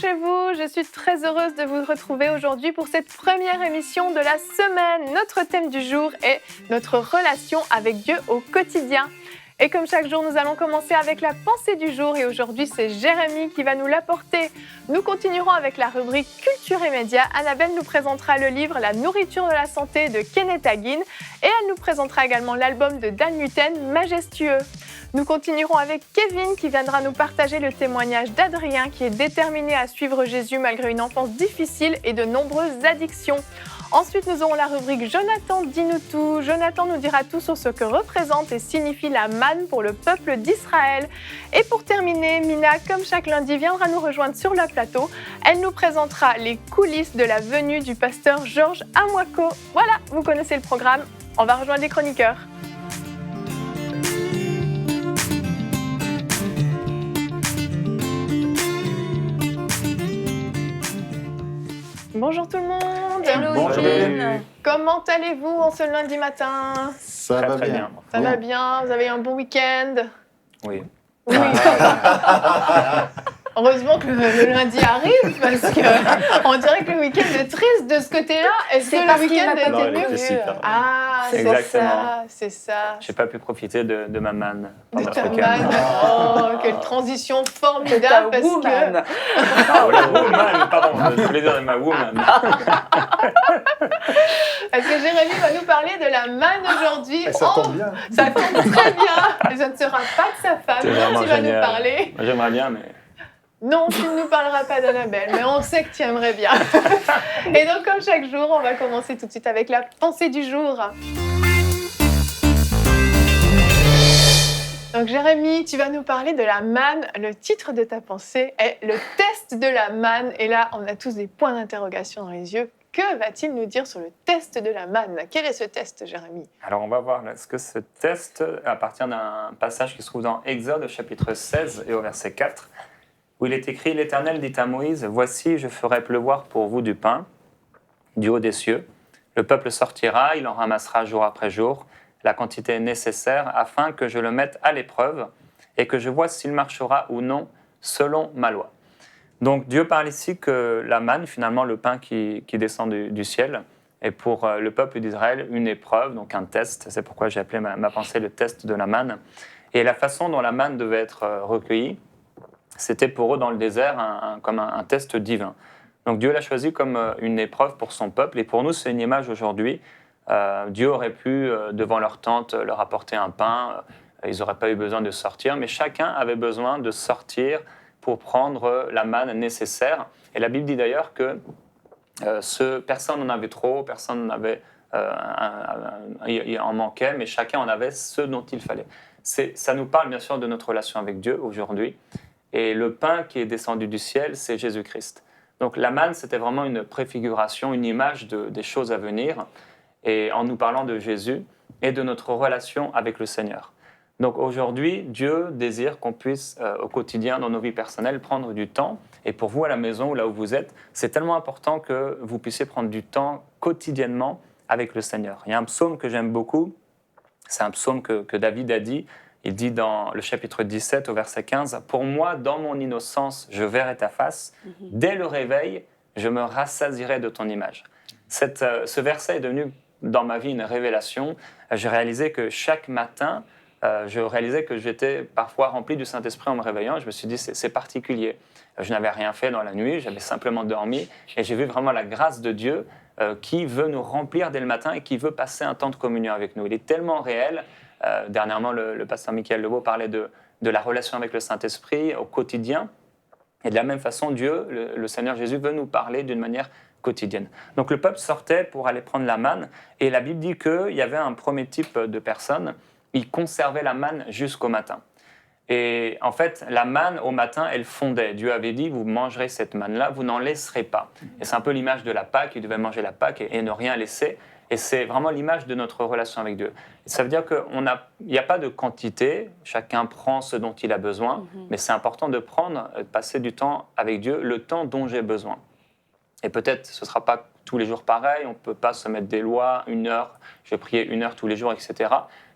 chez vous, je suis très heureuse de vous retrouver aujourd'hui pour cette première émission de la semaine. Notre thème du jour est notre relation avec Dieu au quotidien. Et comme chaque jour, nous allons commencer avec la pensée du jour et aujourd'hui, c'est Jérémie qui va nous l'apporter. Nous continuerons avec la rubrique Culture et Médias. Annabelle nous présentera le livre La nourriture de la santé de Kenneth Hagin et elle nous présentera également l'album de Dan Muten, Majestueux. Nous continuerons avec Kevin qui viendra nous partager le témoignage d'Adrien qui est déterminé à suivre Jésus malgré une enfance difficile et de nombreuses addictions. Ensuite, nous aurons la rubrique Jonathan dis-nous tout. Jonathan nous dira tout sur ce que représente et signifie la manne pour le peuple d'Israël. Et pour terminer, Mina, comme chaque lundi, viendra nous rejoindre sur le plateau. Elle nous présentera les coulisses de la venue du pasteur Georges Amwako. Voilà, vous connaissez le programme. On va rejoindre les chroniqueurs. Bonjour tout le monde. Hello. Bonjour. Comment allez-vous en ce lundi matin? Ça va bien. Ça va bien. Vous avez eu un bon week-end? Oui. Oui. Heureusement que le lundi arrive parce qu'on dirait que le week-end est triste de ce côté-là. Est-ce que le week-end était mieux? Ah, c'est Exactement. ça. J'ai pas pu profiter de ma manne De pendant ta ce week-end. manne. Oh, quelle transition formidable parce que... Oh, la woman, pardon, je voulais dire ma woman. Parce que Jérémie va nous parler de la manne aujourd'hui. Et ça tombe bien. Ça tombe très bien. Et ce ne sera pas de sa femme C'est dont vraiment tu vas génial. nous parler. Moi, j'aimerais bien, mais Non, tu ne nous parleras pas d'Annabelle, mais on sait que tu aimerais bien. Et donc, comme chaque jour, on va commencer tout de suite avec la pensée du jour. Donc, Jérémie, tu vas nous parler de la manne. Le titre de ta pensée est « Le test de la manne ». Et là, on a tous des points d'interrogation dans les yeux. Que va-t-il nous dire sur le test de la manne? Quel est ce test, Jérémie? alors on va voir là, ce que ce test appartient d'un passage qui se trouve dans Exode au chapitre 16 et au verset 4, où il est écrit « L'Éternel dit à Moïse, voici, je ferai pleuvoir pour vous du pain, du haut des cieux. Le peuple sortira, il en ramassera jour après jour, la quantité nécessaire, afin que je le mette à l'épreuve et que je vois s'il marchera ou non selon ma loi. » Donc Dieu parle ici que la manne, finalement le pain qui descend du ciel, est pour le peuple d'Israël une épreuve, donc un test. C'est pourquoi j'ai appelé ma pensée le test de la manne. Et la façon dont la manne devait être recueillie, c'était pour eux dans le désert comme un test divin. Donc Dieu l'a choisi comme une épreuve pour son peuple. Et pour nous, c'est une image aujourd'hui. Dieu aurait pu, devant leur tente, leur apporter un pain. Ils n'auraient pas eu besoin de sortir. Mais chacun avait besoin de sortir pour prendre la manne nécessaire. Et la Bible dit d'ailleurs que personne n'en avait trop, personne n'en avait, il en manquait, mais chacun en avait ce dont il fallait. Ça nous parle bien sûr de notre relation avec Dieu aujourd'hui. Et le pain qui est descendu du ciel, c'est Jésus-Christ. Donc la manne, c'était vraiment une préfiguration, une image des choses à venir, et en nous parlant de Jésus et de notre relation avec le Seigneur. Donc aujourd'hui, Dieu désire qu'on puisse, au quotidien, dans nos vies personnelles, prendre du temps. Et pour vous, à la maison ou là où vous êtes, c'est tellement important que vous puissiez prendre du temps quotidiennement avec le Seigneur. Il y a un psaume que j'aime beaucoup, c'est un psaume que David a dit. Il dit dans le chapitre 17 au verset 15, « Pour moi, dans mon innocence, je verrai ta face. Dès le réveil, je me rassasierai de ton image. » Ce verset est devenu, dans ma vie, une révélation. J'ai réalisé que chaque matin, je réalisais que j'étais parfois rempli du Saint-Esprit en me réveillant. Je me suis dit, c'est particulier. Je n'avais rien fait dans la nuit, j'avais simplement dormi. Et j'ai vu vraiment la grâce de Dieu qui veut nous remplir dès le matin et qui veut passer un temps de communion avec nous. Il est tellement réel. Dernièrement, le pasteur Michael Lebeau parlait de la relation avec le Saint-Esprit au quotidien. Et de la même façon, Dieu, le Seigneur Jésus, veut nous parler d'une manière quotidienne. Donc le peuple sortait pour aller prendre la manne. Et la Bible dit qu'il y avait un premier type de personnes. Ils conservaient la manne jusqu'au matin. Et en fait, la manne, au matin, elle fondait. Dieu avait dit, vous mangerez cette manne-là, vous n'en laisserez pas. Et c'est un peu l'image de la Pâque, ils devaient manger la Pâque et ne rien laisser. Et c'est vraiment l'image de notre relation avec Dieu. Et ça veut dire qu'il n'y a pas de quantité, chacun prend ce dont il a besoin, mais c'est important de passer du temps avec Dieu, le temps dont j'ai besoin. Et peut-être ce ne sera pas tous les jours pareil, on ne peut pas se mettre des lois, 1 heure, je vais prier 1 heure tous les jours, etc.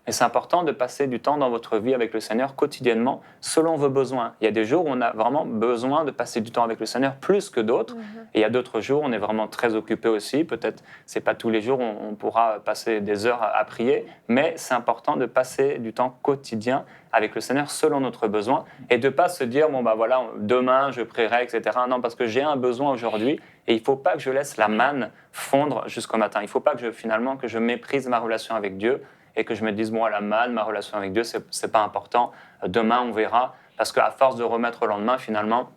Et c'est important de passer du temps dans votre vie avec le Seigneur quotidiennement, selon vos besoins. Il y a des jours où on a vraiment besoin de passer du temps avec le Seigneur plus que d'autres. Et il y a d'autres jours où on est vraiment très occupé aussi. Peut-être ce n'est pas tous les jours où on pourra passer des heures à prier, mais c'est important de passer du temps quotidien avec le Seigneur selon notre besoin et de ne pas se dire, bon, bah voilà, demain je prierai, etc. Non, parce que j'ai un besoin aujourd'hui et il ne faut pas que je laisse la manne fondre jusqu'au matin. Il ne faut pas que finalement que je méprise ma relation avec Dieu et que je me dise, bon, la manne, ma relation avec Dieu, ce n'est pas important. Demain, on verra. Parce qu'à force de remettre au lendemain, finalement,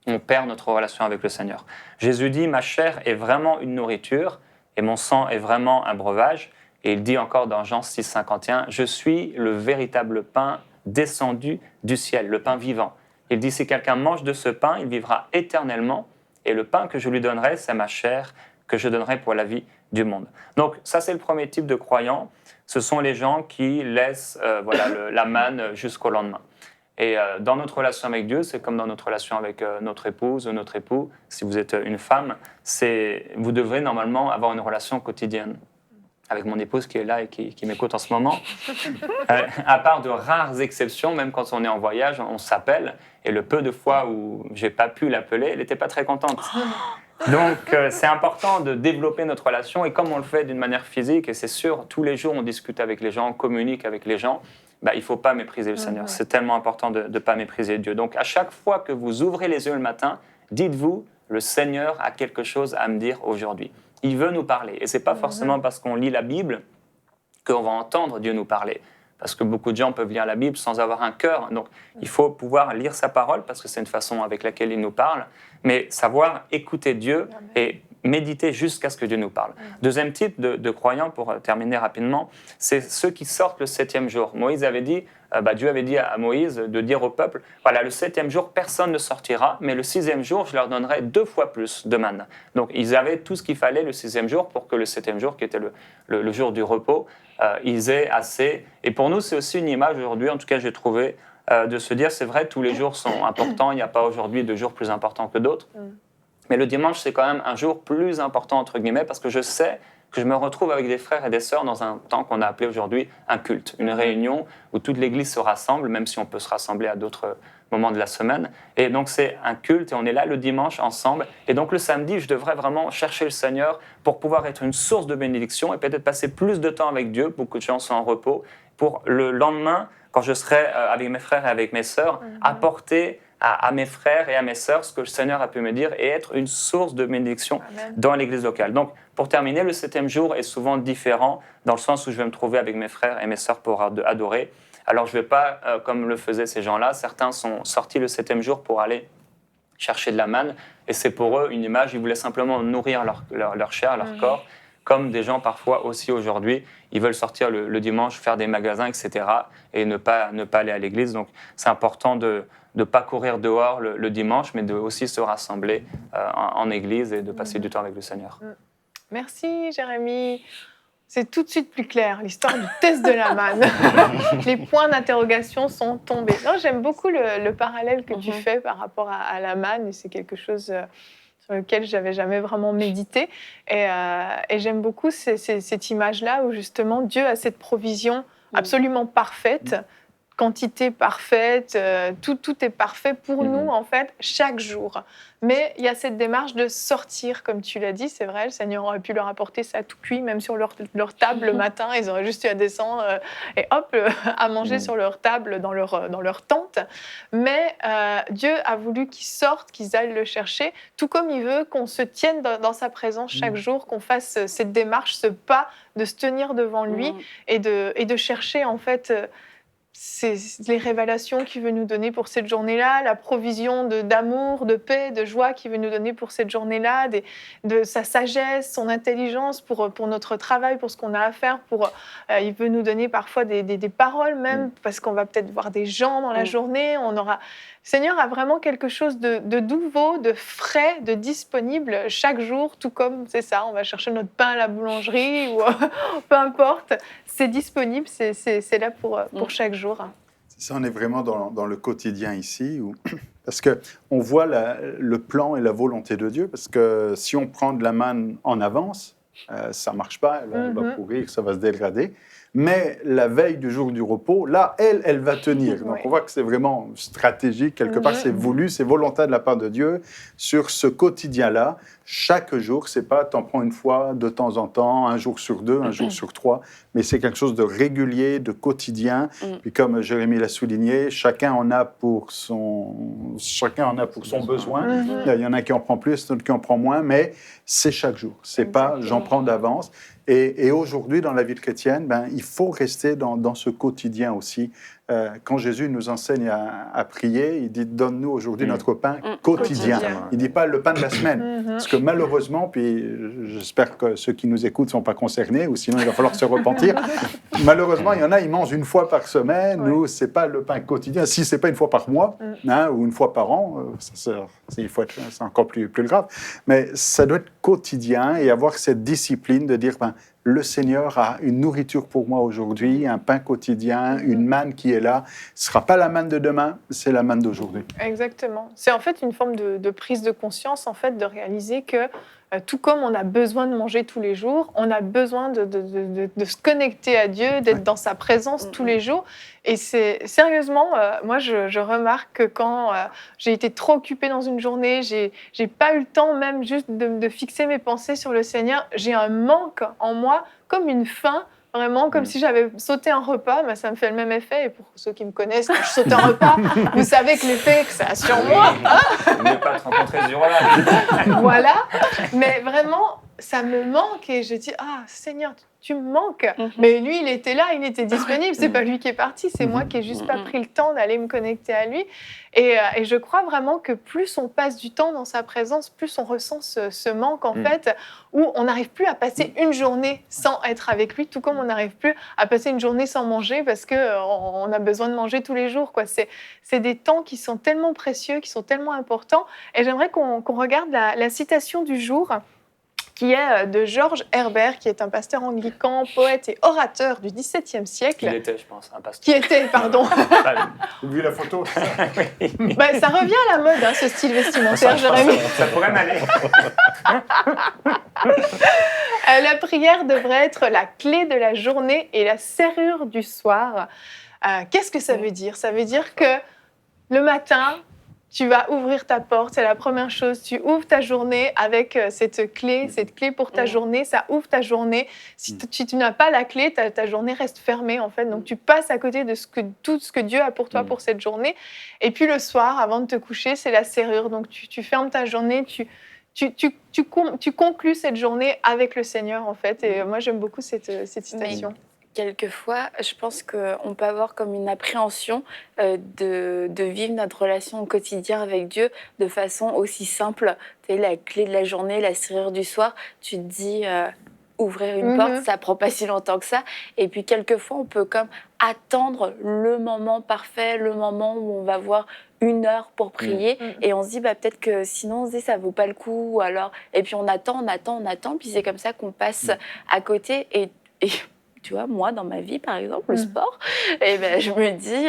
on perd notre relation avec le Seigneur. Jésus dit, ma chair est vraiment une nourriture et mon sang est vraiment un breuvage. Et il dit encore dans Jean 6, 51, « Je suis le véritable pain descendu du ciel, le pain vivant. » Il dit, « Si quelqu'un mange de ce pain, il vivra éternellement. Et le pain que je lui donnerai, c'est ma chair que je donnerai pour la vie du monde. » Donc ça, c'est le premier type de croyants. Ce sont les gens qui laissent la manne jusqu'au lendemain. Et dans notre relation avec Dieu, c'est comme dans notre relation avec notre épouse ou notre époux. Si vous êtes une femme, vous devrez normalement avoir une relation quotidienne. Avec mon épouse qui est là et qui m'écoute en ce moment. À part de rares exceptions, même quand on est en voyage, on s'appelle. Et le peu de fois où j'ai pas pu l'appeler, elle n'était pas très contente. Donc, c'est important de développer notre relation. Et comme on le fait d'une manière physique, et c'est sûr, tous les jours, on discute avec les gens, on communique avec les gens, il ne faut pas mépriser le Seigneur. C'est tellement important de ne pas mépriser Dieu. Donc, à chaque fois que vous ouvrez les yeux le matin, dites-vous, le Seigneur a quelque chose à me dire aujourd'hui. Il veut nous parler. Et ce n'est pas forcément parce qu'on lit la Bible qu'on va entendre Dieu nous parler. Parce que beaucoup de gens peuvent lire la Bible sans avoir un cœur. Donc, il faut pouvoir lire sa parole parce que c'est une façon avec laquelle il nous parle. Mais savoir écouter Dieu et méditer jusqu'à ce que Dieu nous parle. Deuxième type de croyants, pour terminer rapidement, c'est ceux qui sortent le 7e jour. Moïse avait dit, Dieu avait dit à Moïse de dire au peuple, voilà, le 7e jour, personne ne sortira, mais le 6e jour, je leur donnerai 2 fois plus de manne. Donc, ils avaient tout ce qu'il fallait le 6e jour pour que le 7e jour, qui était le jour du repos, ils aient assez. Et pour nous, c'est aussi une image aujourd'hui, en tout cas, j'ai trouvé, de se dire, c'est vrai, tous les jours sont importants, il n'y a pas aujourd'hui de jours plus importants que d'autres. Mais le dimanche, c'est quand même un jour plus important, entre guillemets, parce que je sais que je me retrouve avec des frères et des sœurs dans un temps qu'on a appelé aujourd'hui un culte, une réunion où toute l'Église se rassemble, même si on peut se rassembler à d'autres moments de la semaine. Et donc, c'est un culte et on est là le dimanche ensemble. Et donc, le samedi, je devrais vraiment chercher le Seigneur pour pouvoir être une source de bénédiction et peut-être passer plus de temps avec Dieu. Beaucoup de gens sont en repos. Pour le lendemain, quand je serai avec mes frères et avec mes sœurs, apporter à mes frères et à mes sœurs ce que le Seigneur a pu me dire et être une source de bénédiction dans l'église locale. Donc, pour terminer, le 7e jour est souvent différent dans le sens où je vais me trouver avec mes frères et mes sœurs pour adorer. Alors, je ne vais pas, comme le faisaient ces gens-là, certains sont sortis le 7e jour pour aller chercher de la manne et c'est pour eux une image, ils voulaient simplement nourrir leur chair, leur corps, comme des gens parfois aussi aujourd'hui, ils veulent sortir le dimanche, faire des magasins, etc. et ne pas aller à l'église. Donc, c'est important de ne pas courir dehors le dimanche, mais de aussi se rassembler en église et de passer du temps avec le Seigneur. Merci, Jérémy. C'est tout de suite plus clair, l'histoire du test de la manne. Les points d'interrogation sont tombés. Non, j'aime beaucoup le parallèle que tu fais par rapport à la manne, et c'est quelque chose sur lequel je n'avais jamais vraiment médité. Et j'aime beaucoup cette image-là où justement Dieu a cette provision absolument parfaite, quantité parfaite, tout est parfait pour nous, en fait, chaque jour. Mais il y a cette démarche de sortir, comme tu l'as dit, c'est vrai, le Seigneur aurait pu leur apporter ça tout cuit, même sur leur table le matin, ils auraient juste eu à descendre et hop, à manger sur leur table, dans leur tente. Mais Dieu a voulu qu'ils sortent, qu'ils aillent le chercher, tout comme il veut qu'on se tienne dans sa présence chaque jour, qu'on fasse cette démarche, ce pas de se tenir devant lui et de chercher, en fait, c'est les révélations qu'il veut nous donner pour cette journée-là, la provision d'amour, de paix, de joie qu'il veut nous donner pour cette journée-là, de sa sagesse, son intelligence pour notre travail, pour ce qu'on a à faire. Il veut nous donner parfois des paroles même, parce qu'on va peut-être voir des gens dans la journée. Le Seigneur a vraiment quelque chose de nouveau, de frais, de disponible chaque jour, tout comme, c'est ça, on va chercher notre pain à la boulangerie ou peu importe, c'est disponible, c'est là pour chaque jour. C'est ça, on est vraiment dans le quotidien ici, parce qu'on voit le plan et la volonté de Dieu, parce que si on prend de la manne en avance, ça ne marche pas, elle va pourrir, ça va se dégrader. mais la veille du jour du repos, là, elle va tenir. Donc, Oui. on voit que c'est vraiment stratégique, quelque part, c'est voulu, c'est volontaire de la part de Dieu sur ce quotidien-là. Chaque jour, c'est pas t'en prends une fois de temps en temps, un jour sur deux, un jour sur trois, mais c'est quelque chose de régulier, de quotidien. Puis comme Jérémie l'a souligné, chacun en a pour son besoin. Il y en a qui en prend plus, d'autres qui en prend moins, mais c'est chaque jour. C'est pas j'en prends d'avance. Et aujourd'hui, dans la vie chrétienne, il faut rester dans ce quotidien aussi. Quand Jésus nous enseigne à prier, il dit « Donne-nous aujourd'hui notre pain quotidien ». Il ne dit pas le pain de la semaine. Parce que malheureusement, puis j'espère que ceux qui nous écoutent ne sont pas concernés, ou sinon il va falloir se repentir. Malheureusement, il y en a, ils mangent une fois par semaine. Nous, ce n'est pas le pain quotidien. Si ce n'est pas une fois par mois ou une fois par an, c'est encore plus grave. Mais ça doit être quotidien et avoir cette discipline de dire le Seigneur a une nourriture pour moi aujourd'hui, un pain quotidien, une manne qui est là. Ce ne sera pas la manne de demain, c'est la manne d'aujourd'hui. Exactement. C'est en fait une forme de prise de conscience, en fait, de réaliser que tout comme on a besoin de manger tous les jours, on a besoin de se connecter à Dieu, d'être dans sa présence tous les jours. Et c'est sérieusement, moi je remarque que quand j'ai été trop occupée dans une journée, j'ai pas eu le temps même juste de fixer mes pensées sur le Seigneur, j'ai un manque en moi, comme une faim. Vraiment, comme si j'avais sauté un repas, ça me fait le même effet. Et pour ceux qui me connaissent, quand je saute un repas, vous savez que l'effet que ça a sur moi. Ne pas te rencontrer ce jour-là. Voilà. Mais vraiment, ça me manque et je dis Seigneur, tu me manques. Mais lui, il était là, il était disponible. C'est pas lui qui est parti, c'est moi qui ai juste pas pris le temps d'aller me connecter à lui. Et je crois vraiment que plus on passe du temps dans sa présence, plus on ressent ce manque en fait, où on n'arrive plus à passer une journée sans être avec lui, tout comme on n'arrive plus à passer une journée sans manger parce que on a besoin de manger tous les jours, quoi. C'est des temps qui sont tellement précieux, qui sont tellement importants. Et j'aimerais qu'on regarde la citation du jour, qui est de Georges Herbert, qui est un pasteur anglican, poète et orateur du XVIIe siècle. Il était, je pense, un pasteur. Qui était, pardon. Vu la photo. Ça revient à la mode, ce style vestimentaire, Jérémie. Ça pourrait m'aller. La prière devrait être la clé de la journée et la serrure du soir. Qu'est-ce que ça veut dire ? Ça veut dire que le matin, tu vas ouvrir ta porte, c'est la première chose. Tu ouvres ta journée avec cette clé pour ta journée, ça ouvre ta journée. Si tu n'as pas la clé, ta journée reste fermée en fait. Donc tu passes à côté de tout ce que Dieu a pour toi pour cette journée. Et puis le soir, avant de te coucher, c'est la serrure. Donc tu fermes ta journée, tu conclus cette journée avec le Seigneur en fait. Et moi j'aime beaucoup cette citation. Quelquefois, je pense qu'on peut avoir comme une appréhension de vivre notre relation au quotidien avec Dieu de façon aussi simple. Tu sais, la clé de la journée, la serrure du soir, tu te dis ouvrir une porte, ça prend pas si longtemps que ça. Et puis quelquefois, on peut comme attendre le moment parfait, le moment où on va voir 1 heure pour prier, et on se dit peut-être que sinon on se dit ça vaut pas le coup, ou alors et puis on attend, puis c'est comme ça qu'on passe à côté et tu vois, moi, dans ma vie, par exemple, le sport, et je me dis,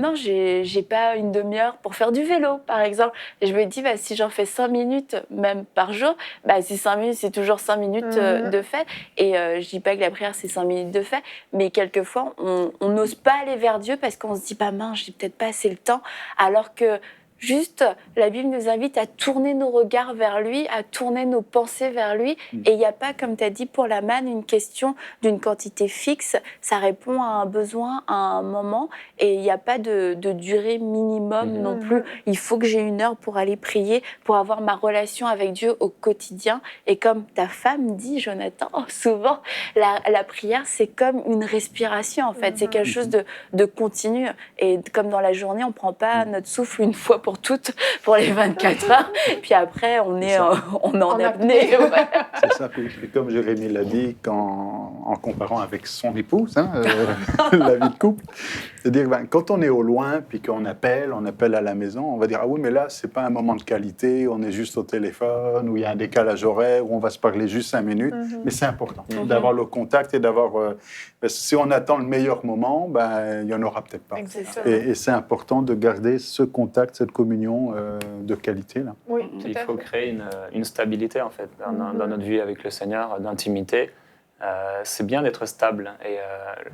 non, j'ai pas une demi-heure pour faire du vélo, par exemple. Et je me dis, si j'en fais 5 minutes, même par jour, si 5 minutes, c'est toujours 5 minutes de fait. Et je dis pas que la prière, c'est 5 minutes de fait, mais quelquefois, on n'ose pas aller vers Dieu parce qu'on se dit, mince, j'ai peut-être pas assez le temps, alors que juste, la Bible nous invite à tourner nos regards vers lui, à tourner nos pensées vers lui. Et il n'y a pas, comme tu as dit, pour la manne, une question d'une quantité fixe. Ça répond à un besoin, à un moment. Et il n'y a pas de durée minimum non plus. Il faut que j'ai 1 heure pour aller prier, pour avoir ma relation avec Dieu au quotidien. Et comme ta femme dit, Jonathan, souvent, la prière, c'est comme une respiration, en fait. C'est quelque chose de continu. Et comme dans la journée, on ne prend pas notre souffle une fois pour toutes, pour les 24 heures. Puis après, on est en apnée. C'est ça. Puis comme Jérémie l'a dit, en comparant avec son épouse, la vie de couple, c'est-à-dire quand on est au loin, puis qu'on appelle à la maison, on va dire ah oui, mais là, c'est pas un moment de qualité, on est juste au téléphone, où il y a un décalage horaire, où on va se parler juste 5 minutes. Mais c'est important d'avoir le contact et d'avoir... si on attend le meilleur moment, il n'y en aura peut-être pas. Et c'est important de garder ce contact, cette communion de qualité. Là. Oui, il faut créer une stabilité en fait dans notre vie avec le Seigneur, d'intimité. c'est bien d'être stable. Et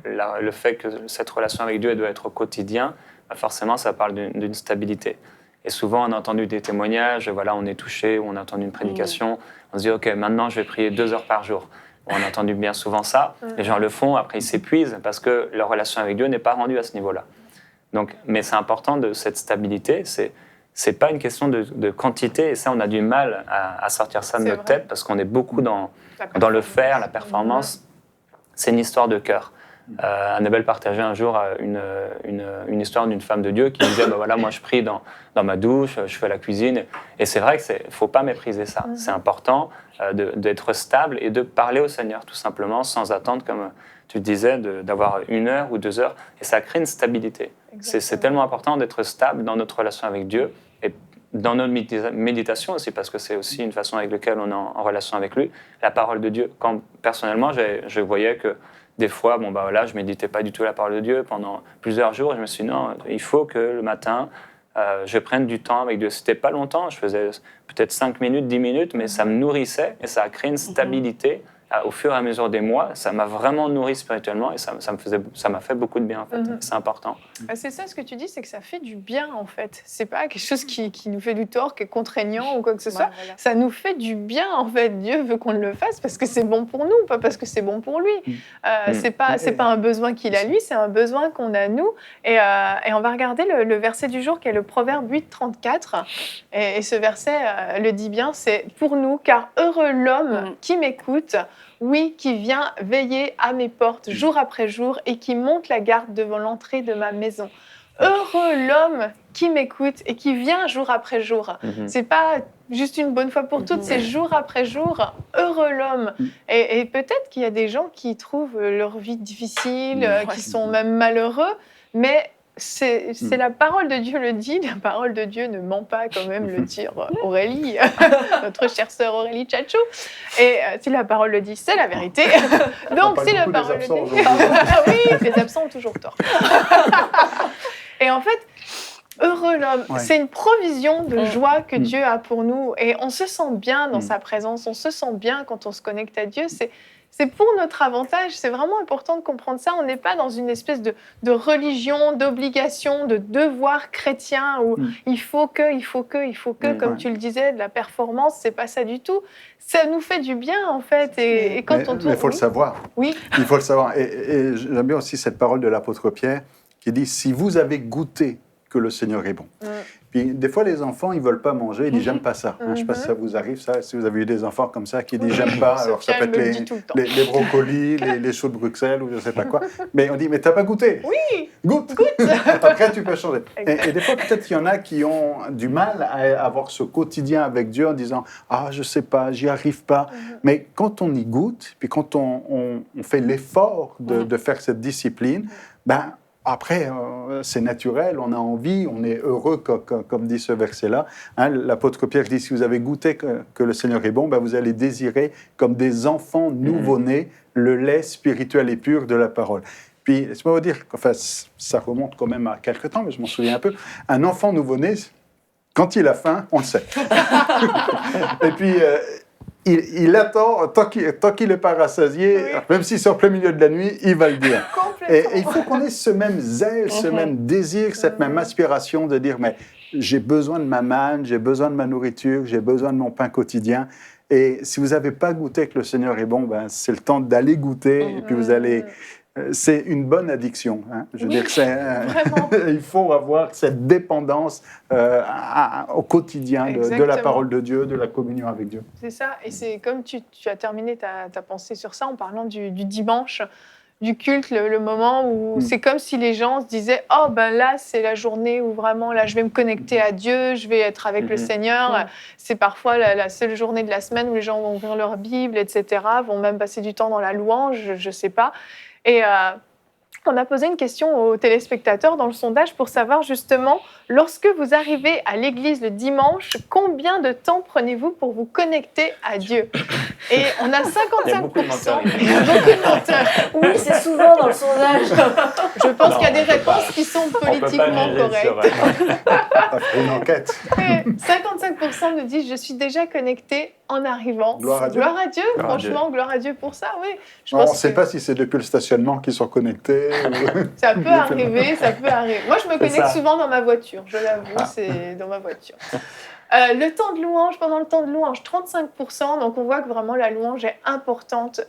le fait que cette relation avec Dieu elle doit être au quotidien, forcément, ça parle d'une stabilité. Et souvent, on a entendu des témoignages, voilà, on est touché, ou on a entendu une prédication, on se dit, OK, maintenant, je vais prier 2 heures par jour. On a entendu bien souvent ça. Les gens le font, après, ils s'épuisent parce que leur relation avec Dieu n'est pas rendue à ce niveau-là. Donc, mais c'est important de cette stabilité. C'est pas une question de quantité, et ça, on a du mal à sortir ça de notre tête parce qu'on est beaucoup dans le faire, la performance. C'est une histoire de cœur. Annabelle partageait un jour une histoire d'une femme de Dieu qui disait voilà, moi je prie dans ma douche, je fais la cuisine. Et c'est vrai qu'il ne faut pas mépriser ça. C'est important d'être stable et de parler au Seigneur, tout simplement, sans attendre, comme tu disais, d'avoir 1 heure ou 2 heures. Et ça crée une stabilité. C'est tellement important d'être stable dans notre relation avec Dieu et dans notre méditation aussi, parce que c'est aussi une façon avec laquelle on est en relation avec lui. La parole de Dieu. Quand personnellement, je voyais que des fois, je ne méditais pas du tout la parole de Dieu pendant plusieurs jours. Je me suis dit, non, il faut que le matin, je prenne du temps avec Dieu. C'était pas longtemps, je faisais peut-être 5 minutes, 10 minutes, mais ça me nourrissait et ça a créé une stabilité au fur et à mesure des mois. Ça m'a vraiment nourri spirituellement et ça m'a fait beaucoup de bien, en fait. C'est important. C'est ça, ce que tu dis, c'est que ça fait du bien, en fait. C'est pas quelque chose qui nous fait du tort, qui est contraignant ou quoi que ce soit. Voilà. Ça nous fait du bien, en fait. Dieu veut qu'on le fasse parce que c'est bon pour nous, pas parce que c'est bon pour lui. C'est pas un besoin qu'il a lui, c'est un besoin qu'on a nous. Et on va regarder le verset du jour qui est le Proverbe 8, 34. Et ce verset le dit bien, c'est « Pour nous, car heureux l'homme qui m'écoute, oui, qui vient veiller à mes portes jour après jour et qui monte la garde devant l'entrée de ma maison. » Heureux l'homme qui m'écoute et qui vient jour après jour. C'est pas juste une bonne fois pour toutes, c'est jour après jour. Heureux l'homme. Et peut-être qu'il y a des gens qui trouvent leur vie difficile, qui sont même malheureux, mais c'est la parole de Dieu le dit, la parole de Dieu ne ment pas, quand même le dit Aurélie, notre chère sœur Aurélie Tchatchou. Et si la parole le dit, c'est la vérité. Donc si la parole le dit, oui, les absents ont toujours tort. Et en fait, heureux l'homme, c'est une provision de joie que Dieu a pour nous. Et on se sent bien dans sa présence, on se sent bien quand on se connecte à Dieu. C'est pour notre avantage, c'est vraiment important de comprendre ça. On n'est pas dans une espèce de religion, d'obligation, de devoir chrétien où il faut que, comme tu le disais, de la performance, c'est pas ça du tout. Ça nous fait du bien, en fait. Et quand on tourne... Mais il faut le savoir. Oui. Il faut le savoir. Et j'aime bien aussi cette parole de l'apôtre Pierre qui dit « Si vous avez goûté que le Seigneur est bon ». Puis des fois, les enfants, ils ne veulent pas manger, ils disent « j'aime pas ça ». Je ne sais pas si ça vous arrive, ça, si vous avez eu des enfants comme ça qui disent « j'aime pas ». Alors ça peut être les brocolis, les choux de Bruxelles ou je ne sais pas quoi. Mais on dit « mais tu n'as pas goûté ». Oui. Goûte. Après, tu peux changer. Et des fois, peut-être qu'il y en a qui ont du mal à avoir ce quotidien avec Dieu en disant « ah, je ne sais pas, j'y arrive pas ». Mais quand on y goûte, puis quand on fait l'effort de faire cette discipline, après, c'est naturel, on a envie, on est heureux, comme dit ce verset-là. L'apôtre Pierre dit, si vous avez goûté que le Seigneur est bon, vous allez désirer, comme des enfants nouveau-nés, le lait spirituel et pur de la parole. Puis, laisse-moi vous dire, enfin, ça remonte quand même à quelques temps, mais je m'en souviens un peu, un enfant nouveau-né, quand il a faim, on le sait. Et puis... Il attend, tant qu'il n'est pas rassasié, même si c'est en plein milieu de la nuit, il va le dire. Et il faut qu'on ait ce même zèle, ce même désir, cette même aspiration de dire, mais j'ai besoin de ma manne, j'ai besoin de ma nourriture, j'ai besoin de mon pain quotidien. Et si vous n'avez pas goûté que le Seigneur est bon, c'est le temps d'aller goûter, et puis vous allez... C'est une bonne addiction. Je veux dire, il faut avoir cette dépendance au quotidien de la parole de Dieu, de la communion avec Dieu. C'est ça. Et c'est comme tu as terminé ta pensée sur ça en parlant du dimanche, du culte, le moment où c'est comme si les gens se disaient « Oh, là, c'est la journée où vraiment, là, je vais me connecter à Dieu, je vais être avec le Seigneur. » C'est parfois la seule journée de la semaine où les gens vont ouvrir leur Bible, etc., vont même passer du temps dans la louange, je ne sais pas. Et on a posé une question aux téléspectateurs dans le sondage pour savoir justement, lorsque vous arrivez à l'église le dimanche, combien de temps prenez-vous pour vous connecter à Dieu ? Et on a Il y a beaucoup de 55%. menteurs. Il y a beaucoup de menteurs. Oui, c'est souvent dans le sondage. Je pense Non, qu'il y a des on peut réponses pas- qui sont On peut pas politiquement juger sur, correctes. Ça fait une enquête. Et 55% nous disent je suis déjà connecté en arrivant. Gloire à Dieu. Gloire à Dieu, Gloire à franchement, gloire à Dieu pour ça, oui. Je On ne pense sait que pas si c'est depuis le stationnement qu'ils sont connectés. ça peut arriver, ça peut arriver. Moi, je me connecte ça. souvent dans ma voiture, je l'avoue, Ah. c'est dans ma voiture. Le temps de louange, pendant le temps de louange, 35%. Donc, on voit que vraiment la louange est importante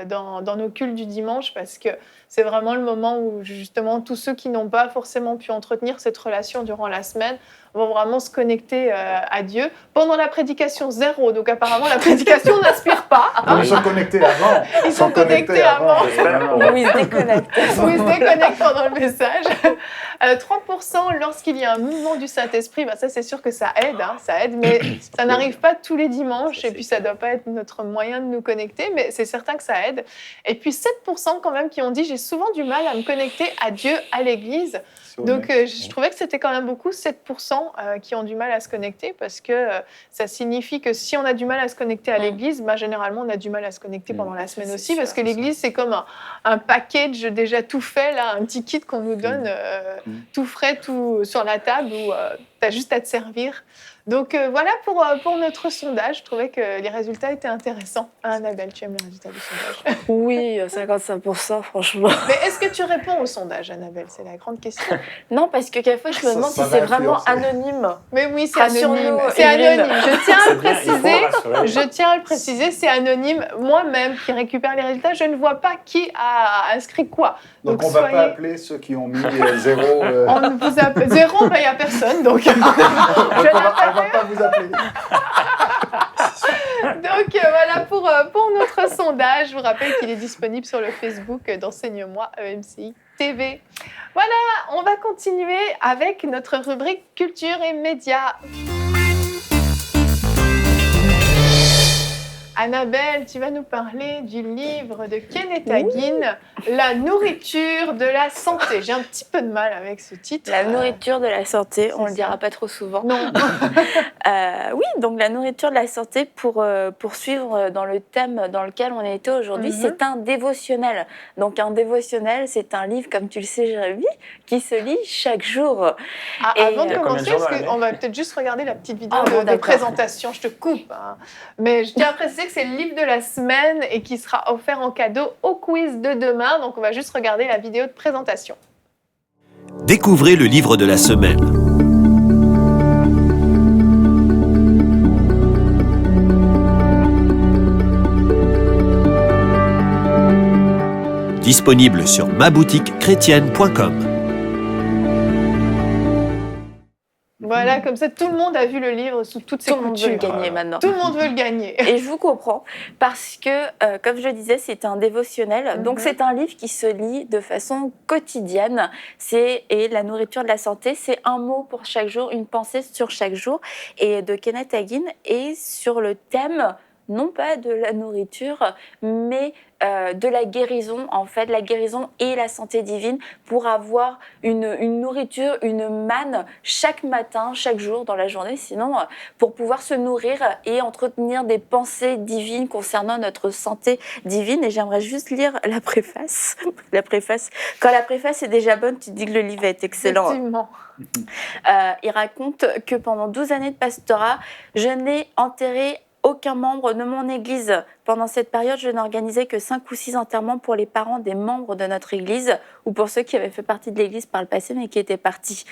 dans nos cultes du dimanche parce que c'est vraiment le moment où, justement, tous ceux qui n'ont pas forcément pu entretenir cette relation durant la semaine vont vraiment se connecter à Dieu. Pendant la prédication, 0. Donc, apparemment, la prédication n'inspire pas. Ils sont connectés avant. Ils sont connectés avant. J'espère pour Oui, il se déconnecte. Ou ils se déconnectent pendant le message. 30% lorsqu'il y a un mouvement du Saint-Esprit, ça c'est sûr que ça aide, mais ça n'arrive pas tous les dimanches et puis ça ne doit pas être notre moyen de nous connecter, mais c'est certain que ça aide. Et puis 7% quand même qui ont dit j'ai souvent du mal à me connecter à Dieu, à l'Église. Donc je trouvais que c'était quand même beaucoup, 7% qui ont du mal à se connecter parce que ça signifie que si on a du mal à se connecter à l'Église, généralement on a du mal à se connecter pendant la semaine aussi parce que l'Église c'est comme un package déjà tout fait, là, un petit kit qu'on nous donne tout frais, tout sur la table où tu as juste à te servir. Donc voilà pour notre sondage. Je trouvais que les résultats étaient intéressants. Annabelle, tu aimes les résultats du sondage? Oui, 55%, franchement. Mais est-ce que tu réponds au sondage, Annabelle? C'est la grande question. Non, parce que quelquefois, je me demande si ça c'est va vraiment influencer. anonyme. Mais oui, c'est Rassure-nous, anonyme. C'est Evelyne. anonyme. Je tiens à le C'est bien, il faut préciser. rassurer. Je tiens à le préciser, c'est anonyme. Moi-même qui récupère les résultats, je ne vois pas qui a inscrit quoi. Donc on ne va pas appeler ceux qui ont mis 0. On ne vous appelle 0, il n'y a personne. Donc, Donc on ne va pas vous appeler. donc voilà pour notre sondage. Je vous rappelle qu'il est disponible sur le Facebook d'Enseigne-moi EMCI TV. Voilà, on va continuer avec notre rubrique Culture et Médias. Annabelle, tu vas nous parler du livre de Kenneth Hagin, La nourriture de la santé. J'ai un petit peu de mal avec ce titre. La nourriture de la santé, on c'est le dira ça. pas trop souvent. Non. Oui, donc la nourriture de la santé, pour poursuivre dans le thème dans lequel on était aujourd'hui, c'est un dévotionnel. Donc un dévotionnel, c'est un livre, comme tu le sais Jérémy, qui se lit chaque jour. Et, Avant de il y a combien de commencer, jours dans parce l'année qu'on va peut-être juste regarder la petite vidéo Ah bon, de d'accord. présentation, je te coupe. Mais je tiens à préciser que c'est le livre de la semaine et qui sera offert en cadeau au quiz de demain. Donc on va juste regarder la vidéo de présentation. Découvrez le livre de la semaine. Disponible sur maboutiquechrétienne.com. Voilà, comme ça tout le monde a vu le livre sous toutes ses tout le monde veut le coutures. gagner maintenant. Tout le monde veut le gagner. Et je vous comprends, parce que, comme je le disais, c'est un dévotionnel. Donc, c'est un livre qui se lit de façon quotidienne. Et la nourriture de la santé, c'est un mot pour chaque jour, une pensée sur chaque jour. Et de Kenneth Hagin, et sur le thème, non pas de la nourriture, mais de la guérison, en fait, la guérison et la santé divine, pour avoir une nourriture, une manne chaque matin, chaque jour dans la journée, sinon pour pouvoir se nourrir et entretenir des pensées divines concernant notre santé divine. Et j'aimerais juste lire la préface. La préface. Quand la préface est déjà bonne, tu dis que le livre est excellent. Effectivement. Il raconte que pendant 12 années de pastorat, je n'ai enterré aucun membre de mon église. Pendant cette période, je n'organisais que 5 ou 6 enterrements pour les parents des membres de notre église ou pour ceux qui avaient fait partie de l'église par le passé mais qui étaient partis.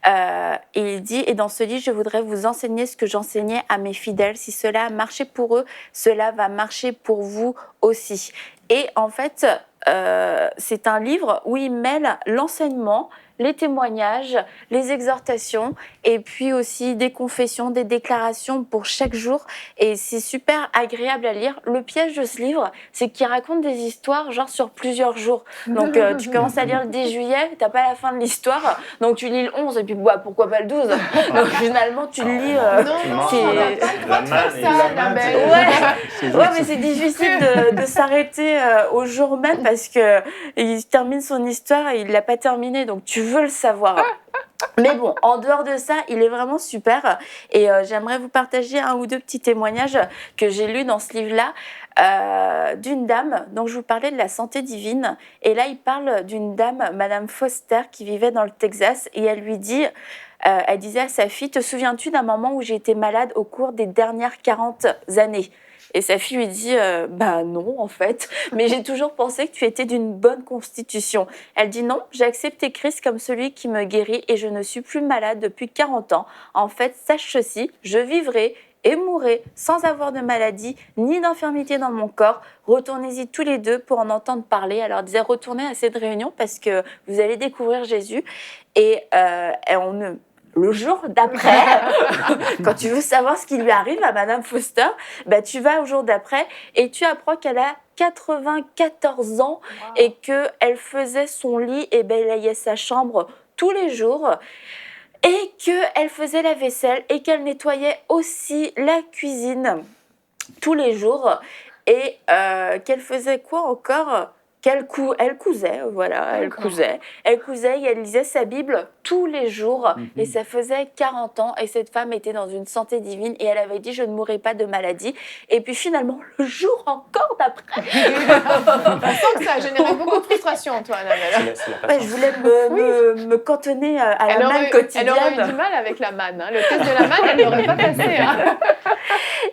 Et il dit, et dans ce livre, je voudrais vous enseigner ce que j'enseignais à mes fidèles. Si cela a marché pour eux, cela va marcher pour vous aussi. Et en fait, c'est un livre où il mêle l'enseignement, les témoignages, les exhortations et puis aussi des confessions, des déclarations pour chaque jour. Et c'est super agréable à lire. Le piège de ce livre, c'est qu'il raconte des histoires genre sur plusieurs jours. Donc tu commences à lire le 10 juillet, t'as pas la fin de l'histoire, donc tu lis le 11 et puis bah, pourquoi pas le 12. Donc finalement tu lis... Non, c'est- on n'a pas le droit de faire La manne, ça, la manne, Annabelle. Ouais, mais c'est difficile de s'arrêter au jour même parce que il termine son histoire et il l'a pas terminée, donc tu veux le savoir. Mais bon, en dehors de ça, il est vraiment super. Et j'aimerais vous partager un ou deux petits témoignages que j'ai lus dans ce livre-là d'une dame. Donc, je vous parlais de la santé divine. Et là, il parle d'une dame, Madame Foster, qui vivait dans le Texas. Et elle lui dit, elle disait à sa fille, « Te souviens-tu d'un moment où j'ai été malade au cours des dernières 40 années ?» Et sa fille lui dit bah non en fait, mais j'ai toujours pensé que tu étais d'une bonne constitution. Elle dit non, j'ai accepté Christ comme celui qui me guérit et je ne suis plus malade depuis 40 ans. En fait, sache ceci, je vivrai et mourrai sans avoir de maladie ni d'infirmité dans mon corps. Retournez-y tous les deux pour en entendre parler. Alors elle disait retournez à cette réunion parce que vous allez découvrir Jésus et le jour d'après, quand tu veux savoir ce qui lui arrive à Madame Foster, bah, tu vas au jour d'après et tu apprends qu'elle a 94 ans et qu'elle faisait son lit et balayait sa chambre tous les jours et qu'elle faisait la vaisselle et qu'elle nettoyait aussi la cuisine tous les jours et qu'elle faisait quoi encore ? Elle cousait, voilà, elle cousait et elle lisait sa Bible tous les jours et ça faisait 40 ans et cette femme était dans une santé divine et elle avait dit je ne mourrai pas de maladie et puis finalement le jour encore d'après On sent que ça a généré beaucoup de frustration Antoine. Ouais, je voulais me cantonner à la manne quotidienne. Elle aurait eu du mal avec la manne, hein. Le test de la manne elle n'aurait pas passé. Hein.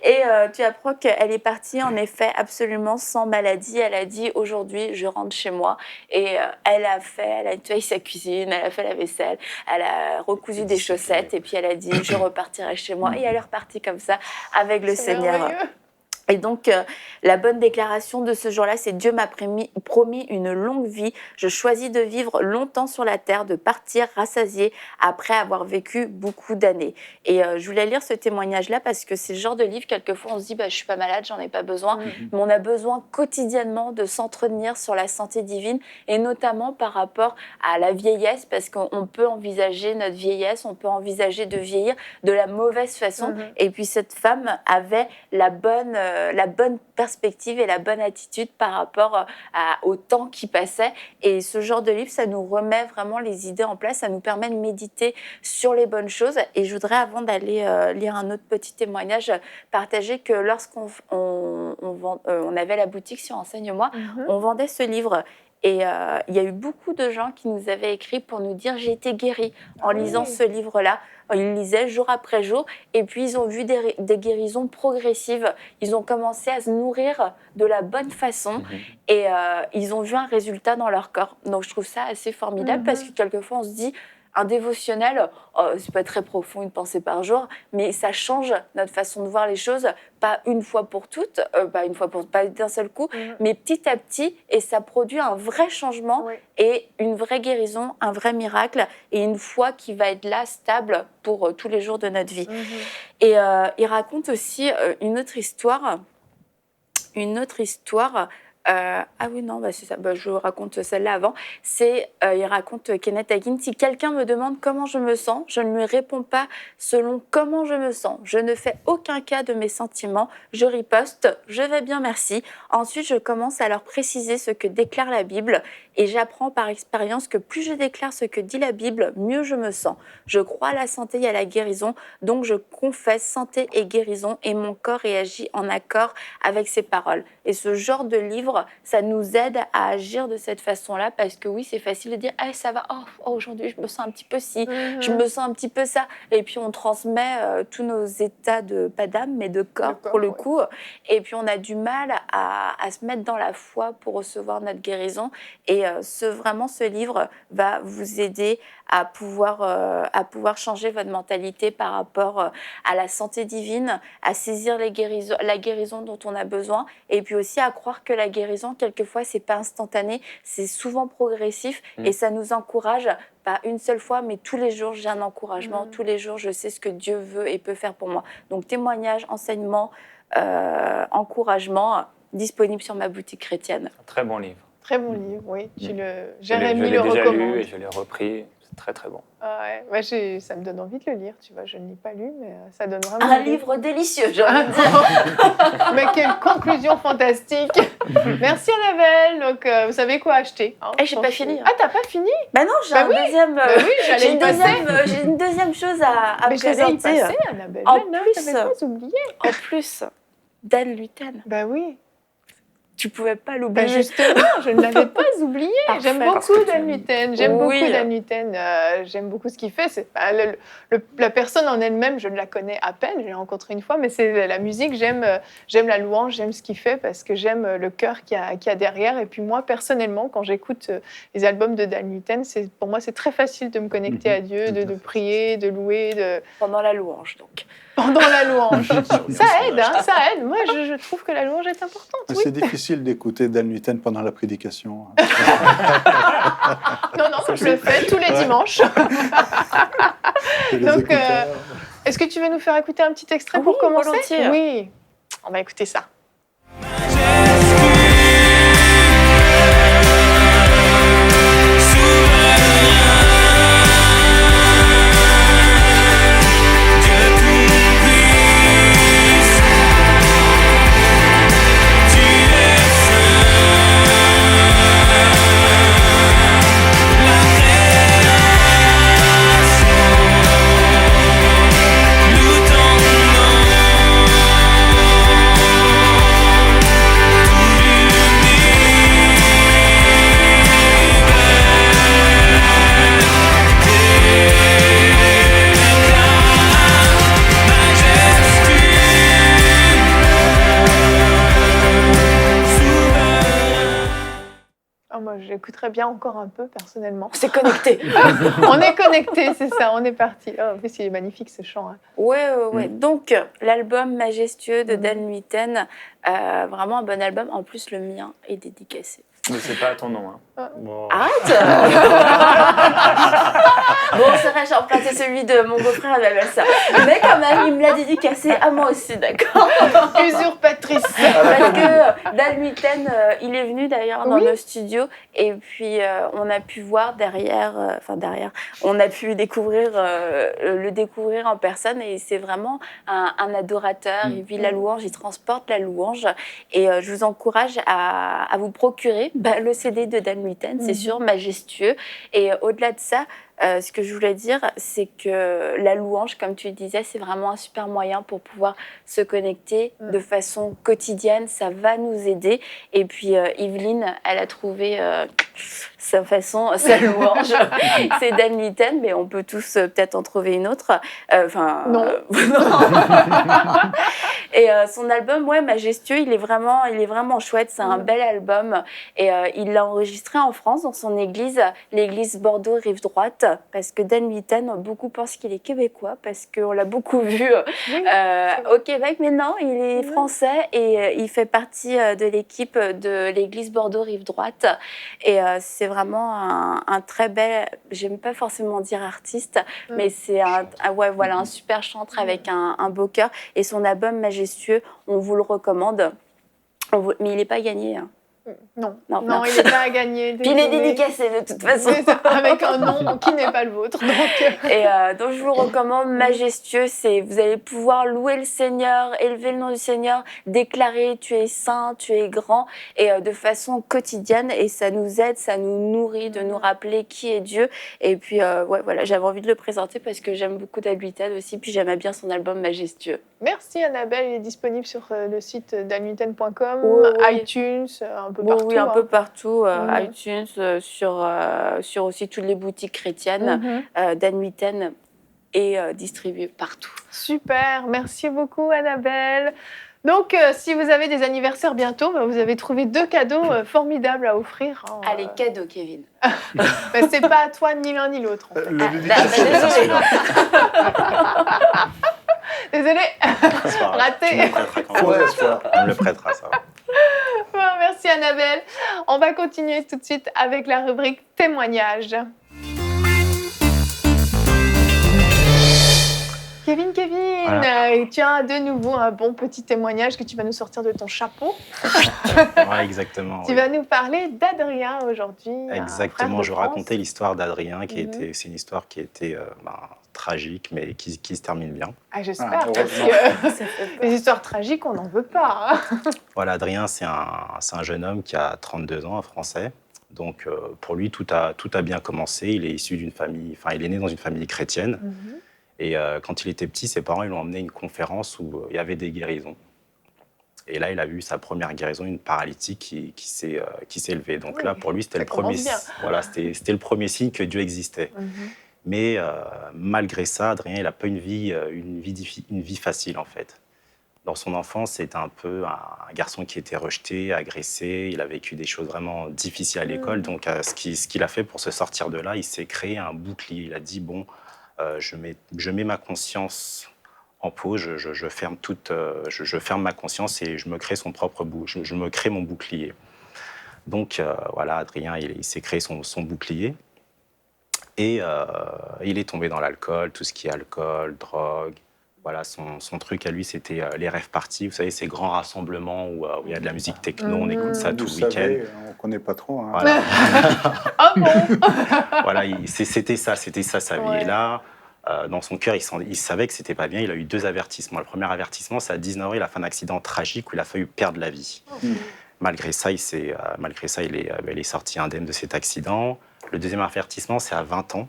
Et tu apprends qu'elle est partie en effet absolument sans maladie. Elle a dit aujourd'hui je rentre chez moi et elle a nettoyé sa cuisine, elle a fait la vaisselle, elle a recousu des chaussettes et puis elle a dit je repartirai chez moi et elle est repartie comme ça avec le Seigneur. Merveilleux. Et donc, la bonne déclaration de ce jour-là, c'est Dieu m'a promis une longue vie. Je choisis de vivre longtemps sur la terre, de partir rassasié après avoir vécu beaucoup d'années. Et je voulais lire ce témoignage-là parce que c'est le genre de livre, quelquefois on se dit, bah, je suis pas malade, j'en ai pas besoin. Mais on a besoin quotidiennement de s'entretenir sur la santé divine et notamment par rapport à la vieillesse parce qu'on peut envisager notre vieillesse, on peut envisager de vieillir de la mauvaise façon. Et puis cette femme avait la bonne perspective et la bonne attitude par rapport au temps qui passait. Et ce genre de livre, ça nous remet vraiment les idées en place, ça nous permet de méditer sur les bonnes choses. Et je voudrais, avant d'aller lire un autre petit témoignage, partager que lorsqu'on avait la boutique sur Enseigne-moi, on vendait ce livre. Et il y a eu beaucoup de gens qui nous avaient écrit pour nous dire « j'ai été guérie en lisant ce livre-là ». Ils lisaient jour après jour et puis ils ont vu des guérisons progressives. Ils ont commencé à se nourrir de la bonne façon et ils ont vu un résultat dans leur corps. Donc je trouve ça assez formidable parce que quelquefois on se dit un dévotionnel, c'est pas très profond, une pensée par jour, mais ça change notre façon de voir les choses, pas une fois pour toutes, pas d'un seul coup, mais petit à petit, et ça produit un vrai changement et une vraie guérison, un vrai miracle, et une foi qui va être là, stable pour tous les jours de notre vie. Et il raconte aussi une autre histoire. Ah oui, non, c'est ça. Je raconte celle-là avant. Il raconte Kenneth Hagin. Si quelqu'un me demande comment je me sens, je ne lui réponds pas selon comment je me sens. Je ne fais aucun cas de mes sentiments. Je riposte. Je vais bien, merci. Ensuite, je commence à leur préciser ce que déclare la Bible et j'apprends par expérience que plus je déclare ce que dit la Bible, mieux je me sens. Je crois à la santé et à la guérison, donc je confesse santé et guérison et mon corps réagit en accord avec ces paroles. Et ce genre de livre, ça nous aide à agir de cette façon-là parce que oui, c'est facile de dire « ça va, aujourd'hui je me sens un petit peu ci, je me sens un petit peu ça ». Et puis on transmet tous nos états de, pas d'âme, mais de corps pour le coup. Et puis on a du mal à se mettre dans la foi pour recevoir notre guérison. Et vraiment, ce livre va vous aider à pouvoir changer votre mentalité par rapport à la santé divine, à saisir la guérison dont on a besoin, et puis aussi à croire que la guérison, quelquefois, c'est pas instantané, c'est souvent progressif, et ça nous encourage, pas une seule fois, mais tous les jours, j'ai un encouragement, tous les jours, je sais ce que Dieu veut et peut faire pour moi. Donc, témoignage, enseignement, encouragement, disponible sur ma boutique chrétienne. Un très bon livre. Très bon livre, oui. Jérémy je l'ai le déjà recommande. lu et je l'ai repris. c'est très très bon. Ouais, ça me donne envie de le lire, tu vois. Je ne l'ai pas lu, mais ça donne vraiment Un envie. livre délicieux, j'ai envie de dire. Mais quelle conclusion fantastique. Merci Annabelle. Donc, vous savez quoi acheter. Hein, j'ai pas fini, hein. Ah, t'as pas fini? Bah non, j'ai Bah un oui. deuxième. Bah oui, j'allais j'ai y une passer. j'ai une deuxième chose à Mais j'allais y présenter. passer, Annabelle. En Mais non, plus, t'avais pas oublié. En plus, Dan Luten, Bah oui. tu pouvais pas Bah l'oublier. justement, je ne l'avais pas oublié. Parfait. J'aime Parce beaucoup que Dan Luten. J'aime Oui. beaucoup Dan Luten. J'aime beaucoup ce qu'il fait. La personne en elle-même, je ne la connais à peine. Je l'ai rencontrée une fois, mais c'est la musique. J'aime la louange, j'aime ce qu'il fait parce que j'aime le cœur qu'il y a derrière. Et puis moi, personnellement, quand j'écoute les albums de Dan Luten, pour moi, c'est très facile de me connecter à Dieu, de prier, de louer, Pendant la louange, donc. pendant la louange. Ça aide, hein, ça aide. Moi, je trouve que la louange est importante. Mais Oui. c'est difficile d'écouter Dan Luten pendant la prédication. Non, je le fais tous les dimanches. Et les Donc, écouteurs. Est-ce que tu veux nous faire écouter un petit extrait Oui, pour commencer? volontiers. Oui, on va écouter ça. Moi, j'écouterais bien encore un peu, personnellement. C'est connecté. On est connectés, c'est ça, on est parti. Oh, en plus, il est magnifique, ce chant. Hein. Ouais. Donc, l'album Majestueux de Dan Luten, vraiment un bon album. En plus, le mien est dédicacé. Mais c'est pas à ton nom. Hein. Bon. Arrête. Bon, c'est vrai, j'ai emprunté celui de mon beau-frère Annabelle, ça. Mais quand même, il me l'a dédicacé à moi aussi, d'accord? Usurpatrice. Parce que Dan Luten, il est venu d'ailleurs dans Oui. nos studios et puis on a pu voir derrière, on a pu le découvrir en personne et c'est vraiment un adorateur. Il vit la louange, il transporte la louange et je vous encourage à vous procurer le CD de Dan Luten, c'est sûr, majestueux. Et au-delà de ça, ce que je voulais dire, c'est que la louange, comme tu le disais, c'est vraiment un super moyen pour pouvoir se connecter de façon quotidienne. Ça va nous aider. Et puis, Yveline, elle a trouvé sa louange. C'est Dan Luten, mais on peut tous peut-être en trouver une autre. Non. Et son album, Majestueux, il est vraiment chouette. C'est un bel album. Et il l'a enregistré en France, dans son église, l'église Bordeaux Rive Droite, parce que Dan Luten, beaucoup pensent qu'il est québécois, parce qu'on l'a beaucoup vu au Québec. Mais non, il est français et il fait partie de l'équipe de l'église Bordeaux Rive Droite. Et c'est vraiment un très bel, j'aime pas forcément dire artiste, mais c'est un super chanteur avec un beau cœur. Et son album Majestueux, on vous le recommande. Mais il n'est pas gagné. Hein. Non, Non. il n'est pas à gagner. Puis il est dédicacé de toute façon. Avec un nom qui n'est pas le vôtre. Donc je vous le recommande, Majestueux. Vous allez pouvoir louer le Seigneur, élever le nom du Seigneur, déclarer tu es saint, tu es grand, et de façon quotidienne. Et ça nous aide, ça nous nourrit de nous rappeler qui est Dieu. Et puis j'avais envie de le présenter parce que j'aime beaucoup Dan Luten aussi, puis j'aimais bien son album Majestueux. Merci Annabelle, il est disponible sur le site danluten.com, Oui. iTunes, un peu partout. Oui, un peu partout, Mhm. iTunes, sur aussi toutes les boutiques chrétiennes. Dan Luten est distribué partout. Super, merci beaucoup Annabelle. Donc, si vous avez des anniversaires bientôt, vous avez trouvé 2 cadeaux formidables à offrir. Hein, Allez, cadeau, Kevin. Mais c'est pas à toi ni l'un ni l'autre. En fait. Désolée. Désolée, C'est pas grave. raté. Tu me le prêteras quand même. Faux espoir. Tu me le prêteras, ça va. Bon, merci Annabelle. On va continuer tout de suite avec la rubrique témoignages. Kevin, Voilà. tu as de nouveau un bon petit témoignage que tu vas nous sortir de ton chapeau. Ouais, exactement. Tu oui. vas nous parler d'Adrien aujourd'hui. un Exactement, frère de je France. racontais l'histoire d'Adrien, Mhm. c'est une histoire qui était tragique, mais qui se termine bien. Ah, j'espère, Ah, parce heureusement. que Ça fait peur. les histoires tragiques, on n'en veut pas. hein. Voilà, Adrien, c'est un jeune homme qui a 32 ans, un Français. Donc, pour lui, tout a bien commencé. Il est issu d'une famille, enfin, il est né dans une famille chrétienne. Et quand il était petit, ses parents ils l'ont emmené à une conférence où il y avait des guérisons. Et là, il a vu sa première guérison, une paralytique qui s'est levée. Donc Oui, là, pour lui, c'était ça le premier, commence bien. voilà, c'était le premier signe que Dieu existait. Mais malgré ça, Adrien, il n'a pas une vie facile, en fait. Dans son enfance, c'était un peu un garçon qui était rejeté, agressé. Il a vécu des choses vraiment difficiles à l'école. Donc, ce qu'il a fait pour se sortir de là, il s'est créé un bouclier. Il a dit, bon, je mets ma conscience en pause, je ferme ma conscience et je me crée je me crée mon bouclier. Donc, voilà, Adrien, il s'est créé son bouclier. Et il est tombé dans l'alcool, tout ce qui est alcool, drogue. Voilà, son truc à lui, c'était les rave parties. Vous savez, ces grands rassemblements où il y a de la musique techno, on écoute ça tout Vous le week-end. savez, on ne connaît pas trop. Hein. Voilà, Ah bon voilà c'était ça sa vie. Ouais. Et là, dans son cœur, il savait que c'était pas bien. Il a eu 2 avertissements. Le premier avertissement, c'est à 19 ans, il a fait un accident tragique où il a failli perdre la vie. Malgré ça, il est sorti indemne de cet accident. Le deuxième avertissement, c'est à 20 ans.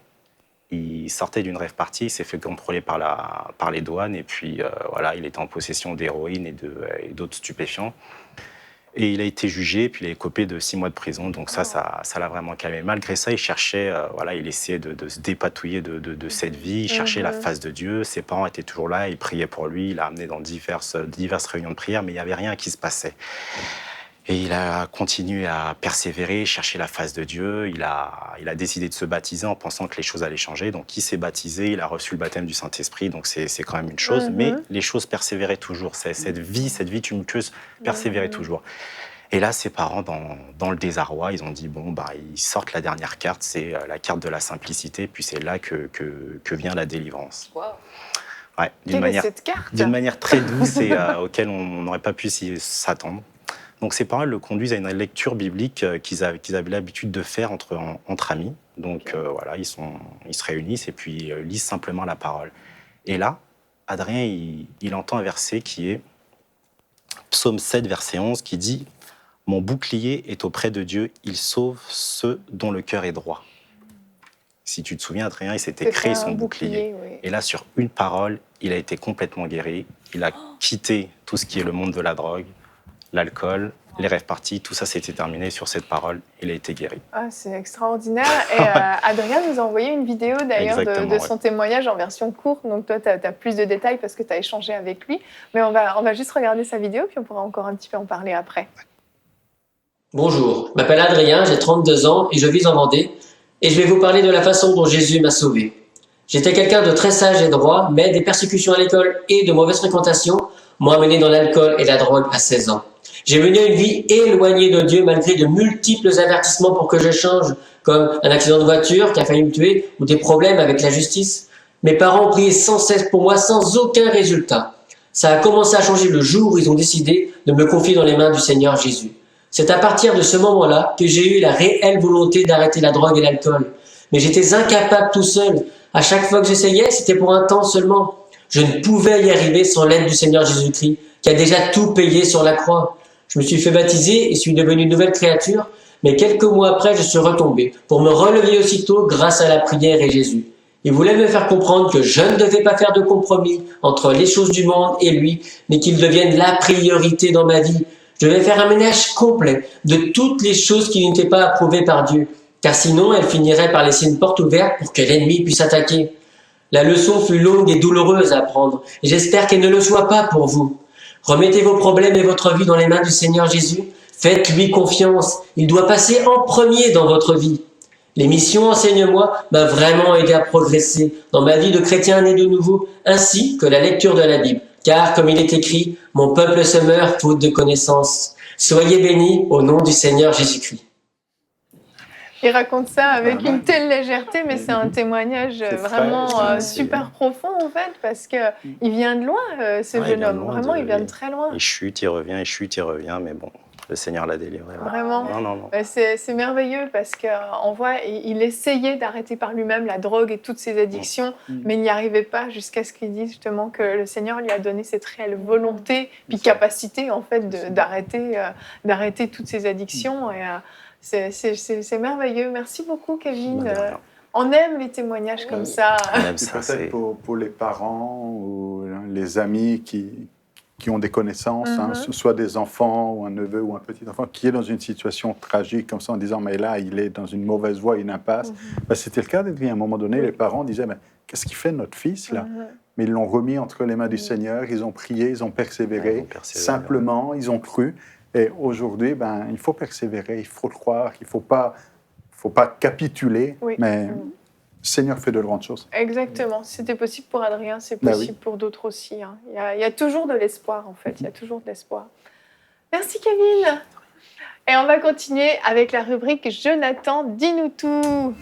Il sortait d'une rave party, il s'est fait contrôler par les douanes et puis voilà, il était en possession d'héroïne et d'autres stupéfiants. Et il a été jugé, puis il a écopé de 6 mois de prison. Donc ça l'a vraiment calmé. Malgré ça, il cherchait, il essayait de se dépatouiller de cette vie. Il cherchait la face de Dieu. Ses parents étaient toujours là, ils priaient pour lui. Il l'a amené dans diverses réunions de prière, mais il n'y avait rien qui se passait. Et il a continué à persévérer, chercher la face de Dieu. Il a décidé de se baptiser en pensant que les choses allaient changer. Donc, il s'est baptisé, il a reçu le baptême du Saint-Esprit. Donc, c'est quand même une chose. Mais les choses persévéraient toujours. Cette vie tumultueuse persévérait toujours. Et là, ses parents, dans le désarroi, ils ont dit, bon, ils sortent la dernière carte, c'est la carte de la simplicité. Puis c'est là que vient la délivrance. Wow. Ouais, Quelle est cette carte d'une manière très douce et auquel on n'aurait pas pu s'attendre. Donc ses parents le conduisent à une lecture biblique qu'ils avaient l'habitude de faire entre amis. Donc voilà, ils se réunissent et puis lisent simplement la parole. Et là, Adrien, il entend un verset qui est Psaume 7, verset 11, qui dit « Mon bouclier est auprès de Dieu, il sauve ceux dont le cœur est droit. » Si tu te souviens, Adrien, il s'était créé son bouclier. Oui. Et là, sur une parole, il a été complètement guéri. Il a quitté tout ce qui est le monde de la drogue, l'alcool, les rêves parties, tout ça s'était terminé sur cette parole. Il a été guéri. Ah, c'est extraordinaire. Et Adrien nous a envoyé une vidéo d'ailleurs de son témoignage en version courte. Donc toi, tu as plus de détails parce que tu as échangé avec lui. Mais on va juste regarder sa vidéo, puis on pourra encore un petit peu en parler après. Bonjour, je m'appelle Adrien, j'ai 32 ans et je vis en Vendée. Et je vais vous parler de la façon dont Jésus m'a sauvé. J'étais quelqu'un de très sage et droit, mais des persécutions à l'école et de mauvaises fréquentations m'ont amené dans l'alcool et la drogue à 16 ans. J'ai mené une vie éloignée de Dieu malgré de multiples avertissements pour que je change, comme un accident de voiture qui a failli me tuer ou des problèmes avec la justice. Mes parents ont prié sans cesse pour moi sans aucun résultat. Ça a commencé à changer le jour où ils ont décidé de me confier dans les mains du Seigneur Jésus. C'est à partir de ce moment-là que j'ai eu la réelle volonté d'arrêter la drogue et l'alcool. Mais j'étais incapable tout seul. À chaque fois que j'essayais, c'était pour un temps seulement. Je ne pouvais y arriver sans l'aide du Seigneur Jésus-Christ, qui a déjà tout payé sur la croix. Je me suis fait baptiser et suis devenu une nouvelle créature, mais quelques mois après, je suis retombé pour me relever aussitôt grâce à la prière et Jésus. Il voulait me faire comprendre que je ne devais pas faire de compromis entre les choses du monde et lui, mais qu'il devienne la priorité dans ma vie. Je devais faire un ménage complet de toutes les choses qui n'étaient pas approuvées par Dieu, car sinon elles finiraient par laisser une porte ouverte pour que l'ennemi puisse attaquer. La leçon fut longue et douloureuse à apprendre, et j'espère qu'elle ne le soit pas pour vous. Remettez vos problèmes et votre vie dans les mains du Seigneur Jésus. Faites-lui confiance. Il doit passer en premier dans votre vie. L'émission Enseigne-moi m'a vraiment aidé à progresser dans ma vie de chrétien né de nouveau, ainsi que la lecture de la Bible. Car, comme il est écrit, mon peuple se meurt faute de connaissance. Soyez bénis au nom du Seigneur Jésus-Christ. Il raconte ça avec Vraiment. une telle légèreté, mais c'est un témoignage C'est frais, vraiment c'est- super profond en fait, parce que il vient de loin, ce Ouais, il jeune vient de homme. loin, Vraiment, il vient de très loin. Il chute, il revient, mais bon, le Seigneur l'a délivré. Ouais. Vraiment. Non. C'est merveilleux parce qu'on voit, il essayait d'arrêter par lui-même la drogue et toutes ses addictions, mais il n'y arrivait pas jusqu'à ce qu'il dise justement que le Seigneur lui a donné cette réelle volonté, puis capacité en fait d'arrêter toutes ses addictions. Et c'est merveilleux. Merci beaucoup, Kevin. De rien. On aime les témoignages comme ça. On aime Puis ça, peut-être c'est... pour les parents ou les amis qui ont des connaissances, hein, Mhm. soit des enfants ou un neveu ou un petit-enfant qui est dans une situation tragique comme ça en disant mais là il est dans une mauvaise voie, une impasse. Ben, c'était le cas d'Edwin. À un moment donné, les parents disaient mais qu'est-ce qu'il fait notre fils là? Mais ils l'ont remis entre les mains du Seigneur, ils ont prié, ils ont persévéré, Ils ont persévéré. simplement, ils ont cru. Et aujourd'hui, ben, il faut persévérer, il faut le croire, il ne faut pas capituler, Oui. mais le Seigneur fait de grandes choses. Exactement. Si c'était possible pour Adrien, c'est Bah possible pour d'autres aussi. Hein. Il y a toujours de l'espoir, en fait. Il y a toujours de l'espoir. Merci, Kevin. Et on va continuer avec la rubrique Jonathan, dis-nous tout.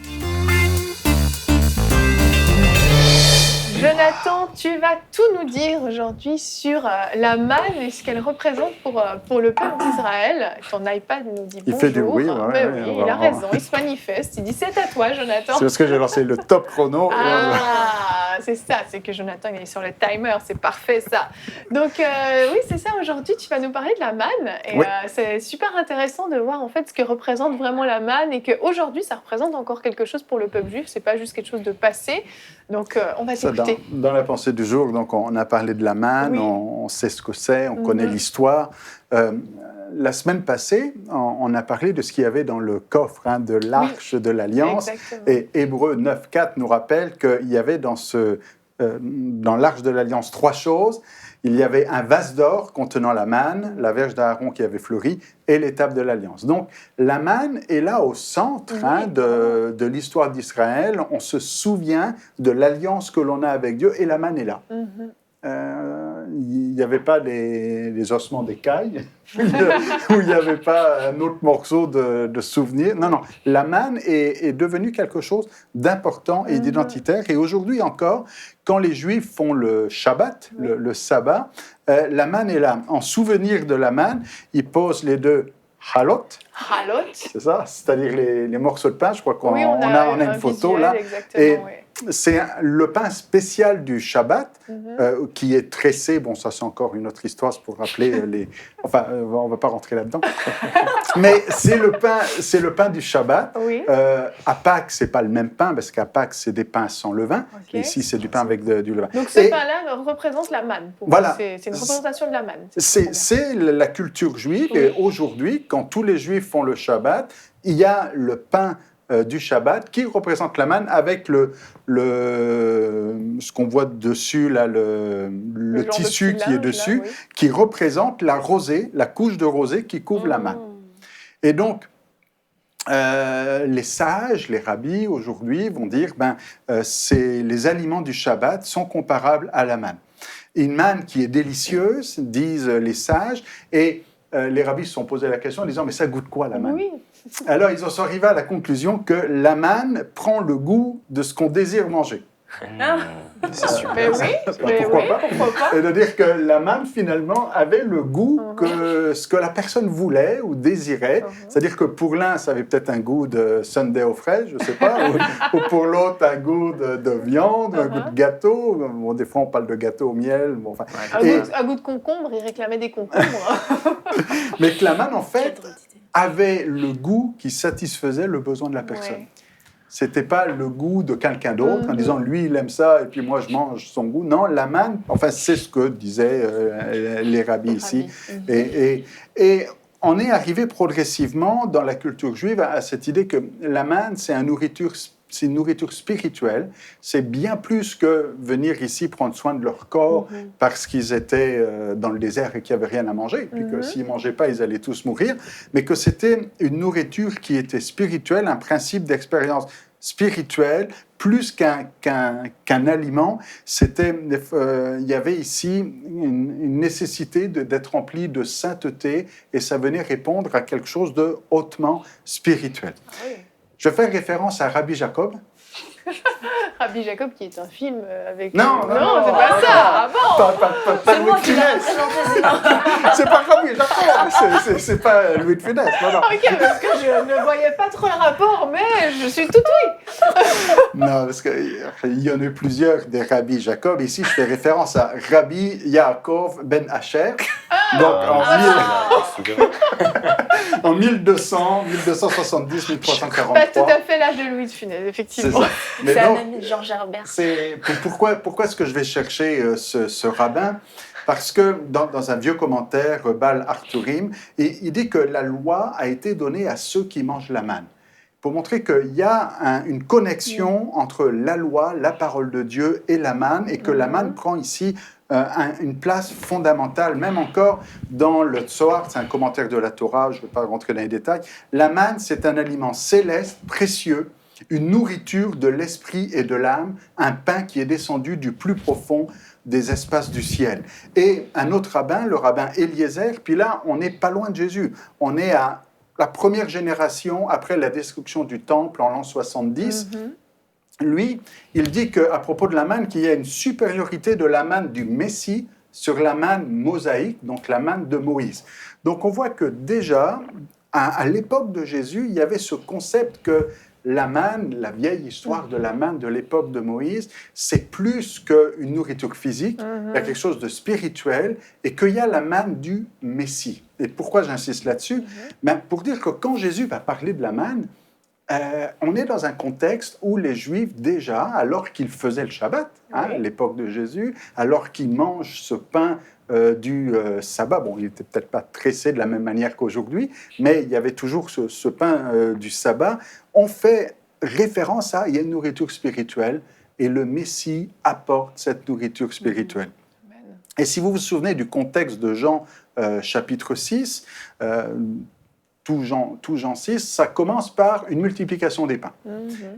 Jonathan, tu vas tout nous dire aujourd'hui sur la manne et ce qu'elle représente pour le peuple d'Israël. Ton iPad nous dit Il bonjour. fait du bruit, ouais, Mais ouais, oui, ouais, il a ouais. raison, il se manifeste. Il dit c'est à toi, Jonathan. C'est parce que j'ai lancé le top chrono. Ah, c'est ça, c'est que Jonathan il est sur le timer, c'est parfait ça. Donc oui, c'est ça, aujourd'hui tu vas nous parler de la manne et Oui. c'est super intéressant de voir en fait ce que représente vraiment la manne et qu'aujourd'hui ça représente encore quelque chose pour le peuple juif, c'est pas juste quelque chose de passé. Donc on va Ça, t'écouter. dans la pensée du jour, donc on a parlé de la manne, Oui. on sait ce que c'est, on connaît l'histoire. La semaine passée, on a parlé de ce qu'il y avait dans le coffre de l'Arche de l'Alliance. Exactement. Et Hébreux 9.4 nous rappelle qu'il y avait dans l'Arche de l'Alliance 3 choses. Il y avait un vase d'or contenant la manne, la verge d'Aaron qui avait fleuri, et l'étape de l'Alliance. Donc, la manne est là au centre de l'histoire d'Israël. On se souvient de l'alliance que l'on a avec Dieu, et la manne est là. Il n'y avait pas les ossements d'écailles, où il n'y avait pas un autre morceau de souvenir. Non, la manne est devenue quelque chose d'important et d'identitaire. Et aujourd'hui encore, quand les Juifs font le Shabbat, le sabbat, la manne est là. En souvenir de la manne, ils posent les deux halot, Halot. c'est ça, c'est-à-dire les morceaux de pain. Je crois qu'on Oui, on a une un photo visuel, là. Exactement, Et oui. c'est le pain spécial du Shabbat qui est tressé. Bon, ça c'est encore une autre histoire, c'est pour rappeler les. Enfin, on va pas rentrer là-dedans. Mais c'est le pain du Shabbat. Oui. À Pâques, c'est pas le même pain parce qu'à Pâques c'est des pains sans levain. Ok. Et ici c'est du pain avec du levain. Donc ce Et pain-là représente la manne. Pour Voilà. vous. C'est une représentation de la manne. c'est la culture juive. Oui. Et aujourd'hui, quand tous les Juifs font le Shabbat, il y a le pain du Shabbat qui représente la manne avec ce qu'on voit dessus, là, le genre de tissu petit qui est linge, là, dessus, oui. qui représente la rosée, la couche de rosée qui couvre la manne. Et donc, les sages, les rabbis aujourd'hui vont dire les aliments du Shabbat sont comparables à la manne. Une manne qui est délicieuse, disent les sages, et les rabbis se sont posé la question en disant mais ça goûte quoi la manne? Oui. Alors ils en sont arrivés à la conclusion que la manne prend le goût de ce qu'on désire manger. C'est super. Mais oui, mais pourquoi oui, pas pourquoi pas. Et de dire que la manne, finalement, avait le goût que ce que la personne voulait ou désirait. C'est-à-dire que pour l'un, ça avait peut-être un goût de sundae aux fraises, je ne sais pas, ou pour l'autre, un goût de viande, un goût de gâteau. Bon, des fois, on parle de gâteau au miel. Bon, enfin. Un goût de concombre, il réclamait des concombres. Mais que la manne, en fait, avait le goût qui satisfaisait le besoin de la personne. Ouais. C'était pas le goût de quelqu'un d'autre en disant lui il aime ça et puis moi je mange son goût. Non, la manne, enfin c'est ce que disaient les rabbis ici. Et on est arrivé progressivement dans la culture juive à cette idée que la manne c'est une nourriture spirituelle. C'est bien plus que venir ici prendre soin de leur corps parce qu'ils étaient dans le désert et qu'il n'y avait rien à manger. Puis que s'ils ne mangeaient pas, ils allaient tous mourir. Mais que c'était une nourriture qui était spirituelle, un principe d'expérience spirituelle, plus qu'un aliment. Il y avait ici une nécessité d'être rempli de sainteté et ça venait répondre à quelque chose de hautement spirituel. Ah oui. Je fais référence à Rabbi Jacob. Rabbi Jacob qui est un film avec... Non, c'est pas ça. Ah bon? Pas Louis de Funès. C'est pas Rabbi Jacob, c'est pas Louis de Funès. Non. Ok, parce que je ne voyais pas trop le rapport, mais je suis tout oui. Non, parce qu'il y en a eu plusieurs des Rabbi Jacob. Ici, je fais référence à Rabbi Yaakov ben Asher. Donc, en 1200, 1270, 1343. Pas tout à fait l'âge de Louis de Funès, C'est effectivement. ça. Mais C'est un donc, ami de Georges Herbert. pourquoi est-ce que je vais chercher ce rabbin? Parce que dans un vieux commentaire, Bal Arturim, il dit que la loi a été donnée à ceux qui mangent la manne. Pour montrer qu'il y a une connexion entre la loi, la parole de Dieu et la manne, et que la manne prend ici une place fondamentale, même encore dans le Tzohar, c'est un commentaire de la Torah, je ne vais pas rentrer dans les détails. La manne, c'est un aliment céleste, précieux, une nourriture de l'esprit et de l'âme, un pain qui est descendu du plus profond des espaces du ciel. Et un autre rabbin, le rabbin Eliezer, puis là, on n'est pas loin de Jésus. On est à la première génération après la destruction du temple en l'an 70. Lui, il dit qu'à propos de la manne, qu'il y a une supériorité de la manne du Messie sur la manne mosaïque, donc la manne de Moïse. Donc on voit que déjà, à l'époque de Jésus, il y avait ce concept que la manne, la vieille histoire de la manne de l'époque de Moïse, c'est plus qu'une nourriture physique, il y a quelque chose de spirituel, et qu'il y a la manne du Messie. Et pourquoi j'insiste là-dessus? Pour dire que quand Jésus va parler de la manne, on est dans un contexte où les Juifs, déjà, alors qu'ils faisaient le Shabbat, à l'époque de Jésus, alors qu'ils mangent ce pain du sabbat, bon, il n'était peut-être pas tressé de la même manière qu'aujourd'hui, mais il y avait toujours ce pain du sabbat, on fait référence à, il y a une nourriture spirituelle, et le Messie apporte cette nourriture spirituelle. Et si vous vous souvenez du contexte de Jean chapitre 6, tout Jean 6, ça commence par une multiplication des pains.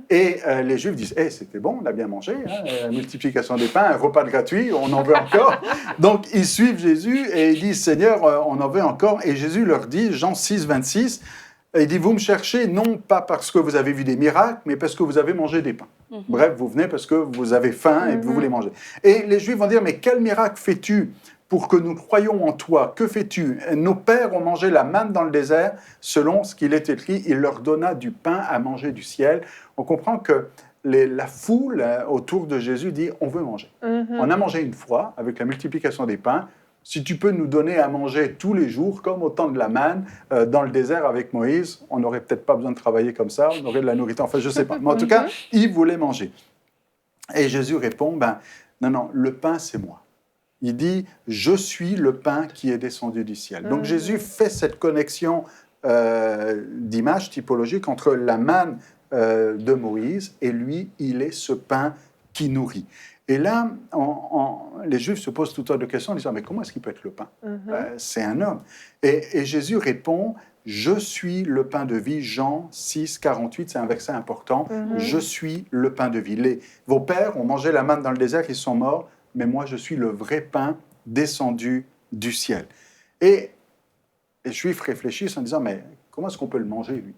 Et les Juifs disent, c'était bon, on a bien mangé, la multiplication des pains, un repas de gratuit, on en veut encore. Donc ils suivent Jésus et ils disent, Seigneur, on en veut encore. Et Jésus leur dit, Jean 6, 26, il dit, vous me cherchez non pas parce que vous avez vu des miracles, mais parce que vous avez mangé des pains. Bref, vous venez parce que vous avez faim et que vous voulez manger. Et les Juifs vont dire, mais quel miracle fais-tu pour que nous croyions en toi? Que fais-tu? Nos pères ont mangé la manne dans le désert, selon ce qu'il est écrit, il leur donna du pain à manger du ciel. On comprend que la foule autour de Jésus dit, on veut manger. On a mangé une fois avec la multiplication des pains. Si tu peux nous donner à manger tous les jours, comme au temps de la manne, dans le désert avec Moïse, on n'aurait peut-être pas besoin de travailler comme ça, on aurait de la nourriture, enfin je ne sais pas. Mais en tout cas, ils voulaient manger. Et Jésus répond, non, le pain c'est moi. Il dit, je suis le pain qui est descendu du ciel. Donc Jésus fait cette connexion d'image typologique entre la manne de Moïse et lui, il est ce pain qui nourrit. Et là, les Juifs se posent toutes sortes de questions en disant, mais comment est-ce qu'il peut être le pain? C'est un homme. Et Jésus répond, je suis le pain de vie, Jean 6, 48, c'est un verset important, je suis le pain de vie. Vos pères ont mangé la manne dans le désert, ils sont morts, mais moi je suis le vrai pain descendu du ciel. Et les Juifs réfléchissent en disant, mais comment est-ce qu'on peut le manger, lui?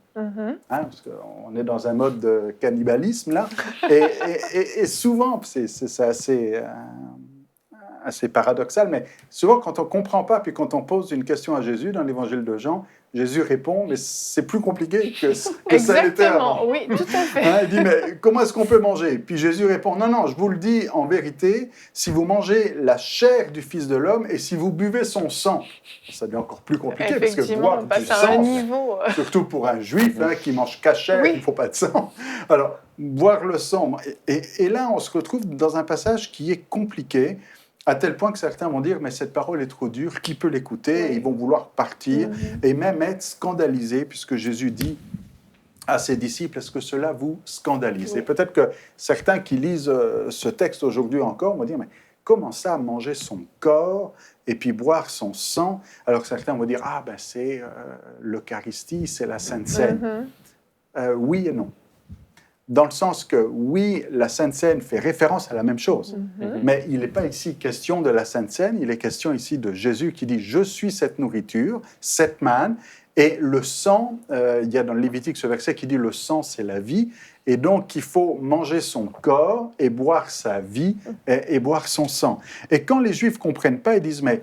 Parce qu'on est dans un mode de cannibalisme, là. Et souvent, c'est assez paradoxal, mais souvent, quand on ne comprend pas, puis quand on pose une question à Jésus dans l'évangile de Jean, Jésus répond, mais c'est plus compliqué que ça l'était avant. Oui, tout à fait. Il dit, mais comment est-ce qu'on peut manger? Puis Jésus répond, non, je vous le dis en vérité, si vous mangez la chair du Fils de l'homme et si vous buvez son sang, ça devient encore plus compliqué, parce que boire on passe du à sang, un niveau. surtout pour un juif qui mange cachère, il ne faut pas de sang. Alors, boire le sang, et là, on se retrouve dans un passage qui est compliqué, à tel point que certains vont dire, mais cette parole est trop dure, qui peut l'écouter? Et ils vont vouloir partir, et même être scandalisés, puisque Jésus dit à ses disciples, est-ce que cela vous scandalise? Et peut-être que certains qui lisent ce texte aujourd'hui encore vont dire, mais comment ça, manger son corps et puis boire son sang? Alors que certains vont dire, c'est l'Eucharistie, c'est la Sainte Seine. Oui et non. Dans le sens que, oui, la Sainte Seine fait référence à la même chose, mais il n'est pas ici question de la Sainte Seine, il est question ici de Jésus qui dit « Je suis cette nourriture, cette manne », Et le sang, il y a dans le Lévitique ce verset qui dit « le sang, c'est la vie ». Et donc, il faut manger son corps et boire sa vie et boire son sang. Et quand les Juifs ne comprennent pas, ils disent « mais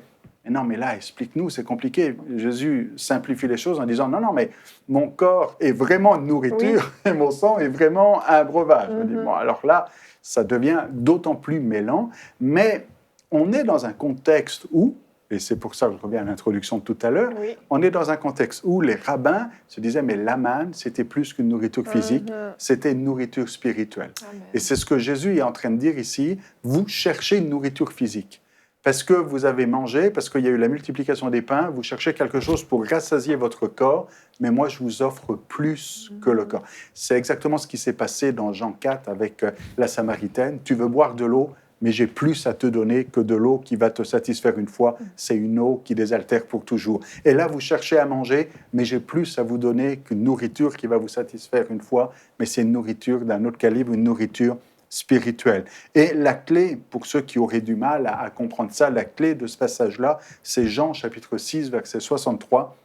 non, mais là, explique-nous, c'est compliqué ». Jésus simplifie les choses en disant « non, mais mon corps est vraiment une nourriture et mon sang est vraiment un breuvage ». Je me dis, bon, alors là, ça devient d'autant plus mêlant, mais on est dans un contexte où, et c'est pour ça que je reviens à l'introduction de tout à l'heure, on est dans un contexte où les rabbins se disaient, mais la manne, c'était plus qu'une nourriture physique, c'était une nourriture spirituelle. Amen. Et c'est ce que Jésus est en train de dire ici, vous cherchez une nourriture physique. Parce que vous avez mangé, parce qu'il y a eu la multiplication des pains, vous cherchez quelque chose pour rassasier votre corps, mais moi je vous offre plus que le corps. C'est exactement ce qui s'est passé dans Jean 4 avec la Samaritaine. Tu veux boire de l'eau, mais j'ai plus à te donner que de l'eau qui va te satisfaire une fois. C'est une eau qui désaltère pour toujours. Et là, vous cherchez à manger, mais j'ai plus à vous donner qu'une nourriture qui va vous satisfaire une fois, mais c'est une nourriture d'un autre calibre, une nourriture spirituelle. Et la clé, pour ceux qui auraient du mal à comprendre ça, la clé de ce passage-là, c'est Jean chapitre 6, verset 63,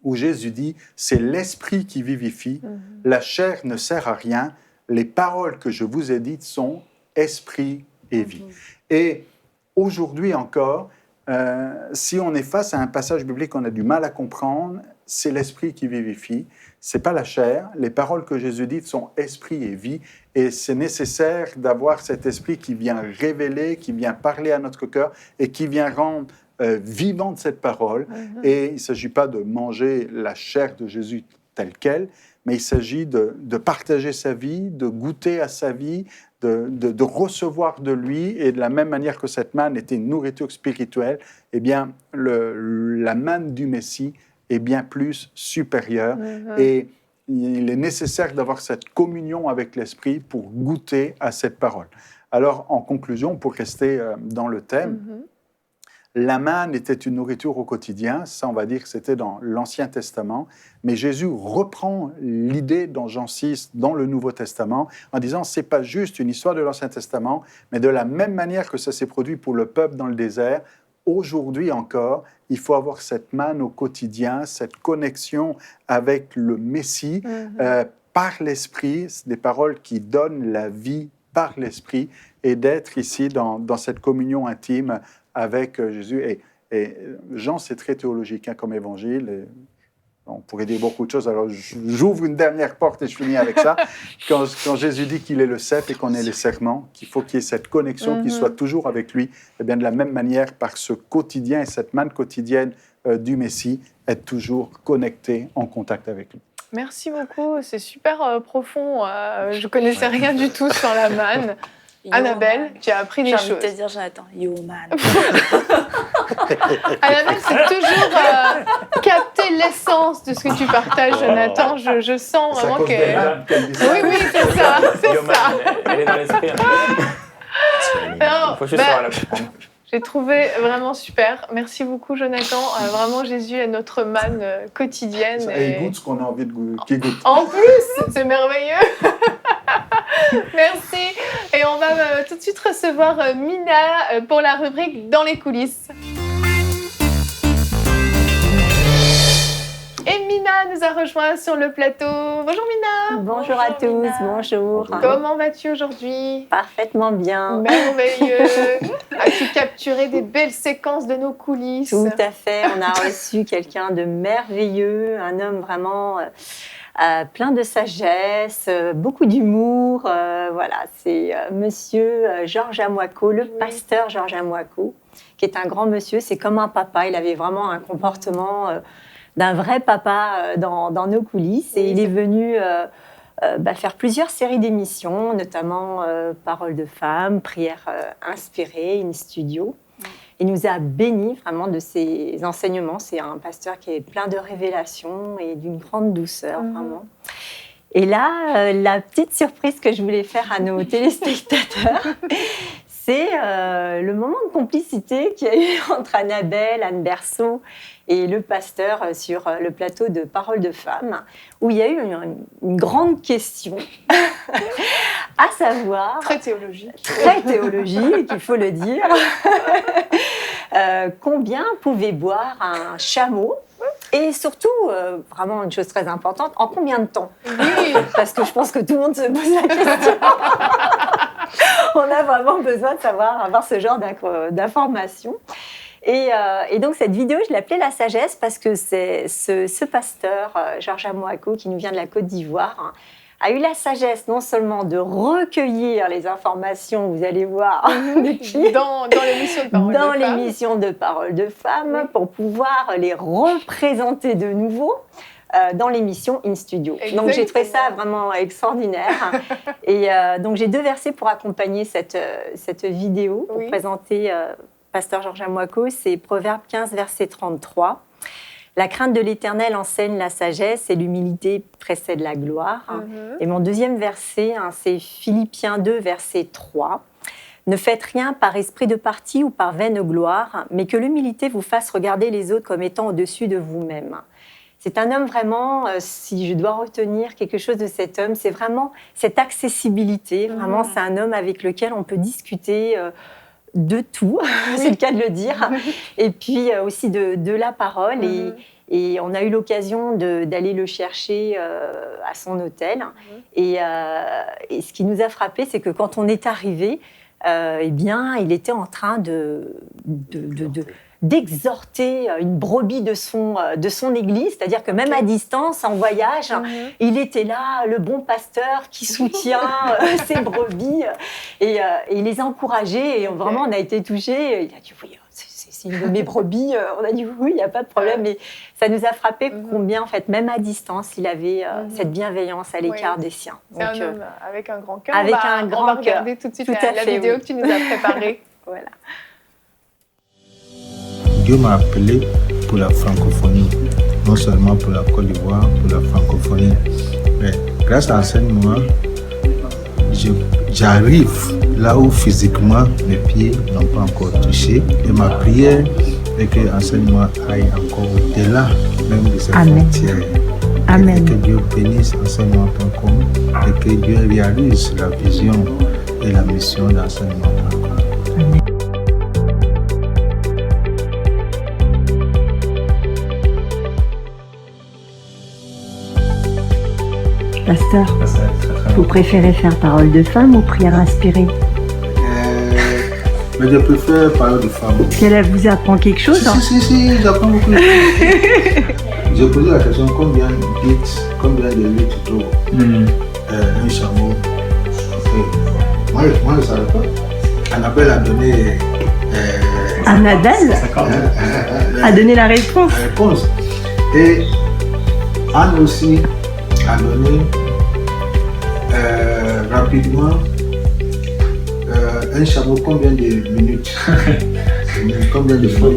où Jésus dit, c'est l'esprit qui vivifie, la chair ne sert à rien, les paroles que je vous ai dites sont esprit et vie. Et aujourd'hui encore, si on est face à un passage biblique qu'on a du mal à comprendre, c'est l'esprit qui vivifie, c'est pas la chair. Les paroles que Jésus dit sont esprit et vie, et c'est nécessaire d'avoir cet esprit qui vient révéler, qui vient parler à notre cœur et qui vient rendre vivante cette parole. Et il ne s'agit pas de manger la chair de Jésus telle qu'elle, mais il s'agit de partager sa vie, de goûter à sa vie, de recevoir de lui, et de la même manière que cette manne était une nourriture spirituelle, eh bien, la manne du Messie est bien plus supérieure. Et il est nécessaire d'avoir cette communion avec l'Esprit pour goûter à cette parole. Alors, en conclusion, pour rester dans le thème, la manne était une nourriture au quotidien, ça on va dire que c'était dans l'Ancien Testament, mais Jésus reprend l'idée dans Jean 6, dans le Nouveau Testament, en disant c'est pas juste une histoire de l'Ancien Testament, mais de la même manière que ça s'est produit pour le peuple dans le désert, aujourd'hui encore, il faut avoir cette manne au quotidien, cette connexion avec le Messie par l'Esprit, c'est des paroles qui donnent la vie par l'Esprit, et d'être ici dans cette communion intime avec Jésus. Et Jean, c'est très théologique comme évangile. Et on pourrait dire beaucoup de choses. Alors, j'ouvre une dernière porte et je finis avec ça. Quand Jésus dit qu'il est le cep et qu'on est les serments, qu'il faut qu'il y ait cette connexion, qu'il soit toujours avec lui, et bien de la même manière, par ce quotidien et cette manne quotidienne du Messie, être toujours connecté, en contact avec lui. Merci beaucoup, c'est super profond. Je ne connaissais rien du tout sur la manne. Annabelle, tu as appris des choses. J'ai envie de te dire, Jonathan, yo man. Annabelle, c'est toujours capter l'essence de ce que tu partages, Jonathan. Je sens vraiment que... Oui, c'est ça, c'est ça. Elle est dans l'esprit. Il faut juste savoir la comprendre. J'ai trouvé vraiment super. Merci beaucoup, Jonathan. Vraiment, Jésus est notre manne quotidienne. Et il goûte ce qu'on a envie qu'il goûte. En plus, c'est merveilleux. Merci. Et on va tout de suite recevoir Mina pour la rubrique Dans les coulisses. Et Mina nous a rejoint sur le plateau. Bonjour Mina. Bonjour à tous, Mina. Bonjour. Comment vas-tu aujourd'hui? Parfaitement bien. Merveilleux. As-tu capturé des belles séquences de nos coulisses? Tout à fait. On a reçu quelqu'un de merveilleux, un homme vraiment plein de sagesse, beaucoup d'humour. Voilà, c'est monsieur Georges Amouako, le pasteur Georges Amouako, qui est un grand monsieur. C'est comme un papa. Il avait vraiment un comportement d'un vrai papa dans nos coulisses. Et il est venu faire plusieurs séries d'émissions, notamment Paroles de femmes, Prières inspirées, In Studio. Il nous a bénis vraiment de ses enseignements. C'est un pasteur qui est plein de révélations et d'une grande douceur, vraiment. Et là, la petite surprise que je voulais faire à nos téléspectateurs, c'est le moment de complicité qu'il y a eu entre Annabelle, Anne Berceau et le pasteur sur le plateau de Paroles de femmes, où il y a eu une grande question, à savoir... Très théologique. Très théologique, il faut le dire. Combien pouvait boire un chameau Et surtout, vraiment une chose très importante, en combien de temps? Oui. Parce que je pense que tout le monde se pose la question. On a vraiment besoin de avoir ce genre d'informations. Et donc cette vidéo, je l'ai appelée La Sagesse parce que c'est ce pasteur, Georges Amoako, qui nous vient de la Côte d'Ivoire, a eu la sagesse non seulement de recueillir les informations, vous allez voir, depuis, Dans l'émission de Parole de dans Femme. l'émission de Parole de Femme, pour pouvoir les représenter de nouveau dans l'émission In Studio. Donc j'ai trouvé ça vraiment extraordinaire. Et donc j'ai 2 versets pour accompagner cette vidéo, pour présenter Pasteur Georges Amoako. C'est Proverbe 15, verset 33. La crainte de l'Éternel enseigne la sagesse et l'humilité précède la gloire. Et mon 2e verset, c'est Philippiens 2, verset 3. Ne faites rien par esprit de parti ou par vaine gloire, mais que l'humilité vous fasse regarder les autres comme étant au-dessus de vous-même. C'est un homme vraiment, si je dois retenir quelque chose de cet homme, c'est vraiment cette accessibilité. Vraiment, c'est un homme avec lequel on peut discuter de tout, c'est le cas de le dire, et puis aussi de la parole. Et on a eu l'occasion d'aller le chercher à son hôtel. Et ce qui nous a frappé, c'est que quand on est arrivé, eh bien, il était en train d'exhorter une brebis de son église, c'est-à-dire que même à distance, en voyage, il était là, le bon pasteur qui soutient ses brebis, et il les a encouragés, et vraiment on a été touchés. Il a dit oui, c'est une de mes brebis, on a dit oui, il n'y a pas de problème, mais ça nous a frappé combien, en fait, même à distance, il avait cette bienveillance à l'écart des siens. C'est un homme avec un grand cœur. Avec On un grand va regarder tout de suite la vidéo que tu nous as préparée. Voilà. Dieu m'a appelé pour la francophonie, non seulement pour la Côte d'Ivoire, pour la francophonie. Mais grâce à l'enseignement, j'arrive là où physiquement mes pieds n'ont pas encore touché. Et ma prière est que l'enseignement aille encore au-delà même de ces frontières. Amen. Et que Dieu bénisse enseignement.com et que Dieu réalise la vision et la mission d'enseignement.com. Pasteur, vous préférez faire parole de femme ou prière inspirée? Mais je préfère parole de femme. Est-ce qu'elle vous apprend quelque chose? Si, j'apprends beaucoup de choses. J'ai posé la question, combien de litres d'eau un chameau fait? Moi, je ne savais pas. Annabelle a donné... Annabelle a donné la réponse. La réponse. Et Anne aussi a donné rapidement un chameau, combien de minutes, combien de fois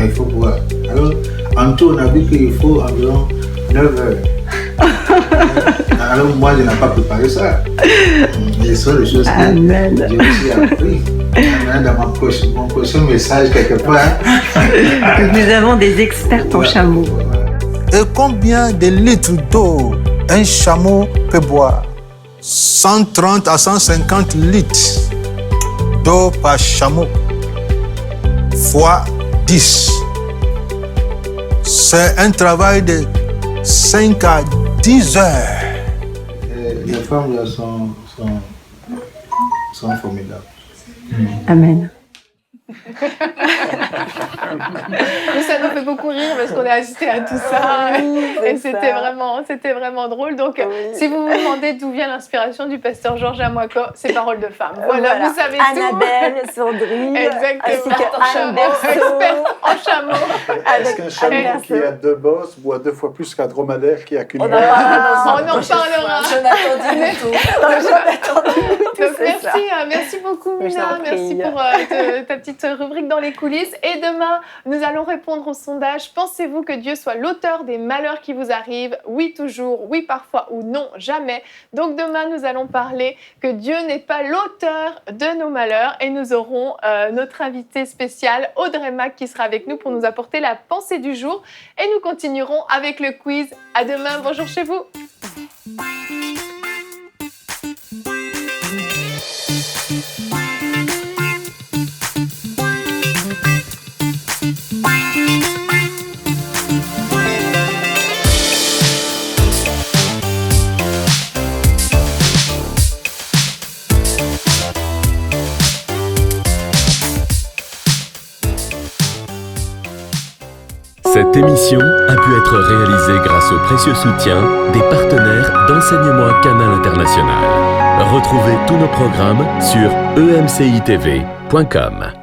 il faut boire. Alors, en tout, on a vu qu'il faut environ 9 heures. Alors, moi, je n'ai pas préparé ça. Et ce sont les choses que j'ai aussi appris. Dans mon prochain message, quelque part. Nous avons des experts en chameau. Et combien de litres d'eau un chameau peut boire? 130 à 150 litres d'eau par chameau, fois 10. C'est un travail de 5 à 10 heures. Les femmes là sont formidables. Amen. Ça nous fait beaucoup rire parce qu'on a assisté à tout ça et c'était vraiment drôle. Donc, si vous vous demandez d'où vient l'inspiration du pasteur Georges Amoako, c'est Parole de Femme. Voilà, vous savez Annabelle, Sandrine, ainsi que Anne experte en chameau. Est-ce qu'un chameau qui a 2 bosses boit 2 fois plus qu'un dromadaire qui a qu'une bosse? On en parlera. Jonathan Donc merci beaucoup Mina, merci pour ta petite rubrique dans les coulisses. Et demain, nous allons répondre au sondage. Pensez-vous que Dieu soit l'auteur des malheurs qui vous arrivent? Oui toujours, oui parfois ou non jamais. Donc demain, nous allons parler que Dieu n'est pas l'auteur de nos malheurs et nous aurons notre invité spécial Audrey Mac qui sera avec nous pour nous apporter la pensée du jour. Et nous continuerons avec le quiz. À demain, bonjour chez vous. émission a pu être réalisée grâce au précieux soutien des partenaires d'Enseignement Canal International. Retrouvez tous nos programmes sur emcitv.com.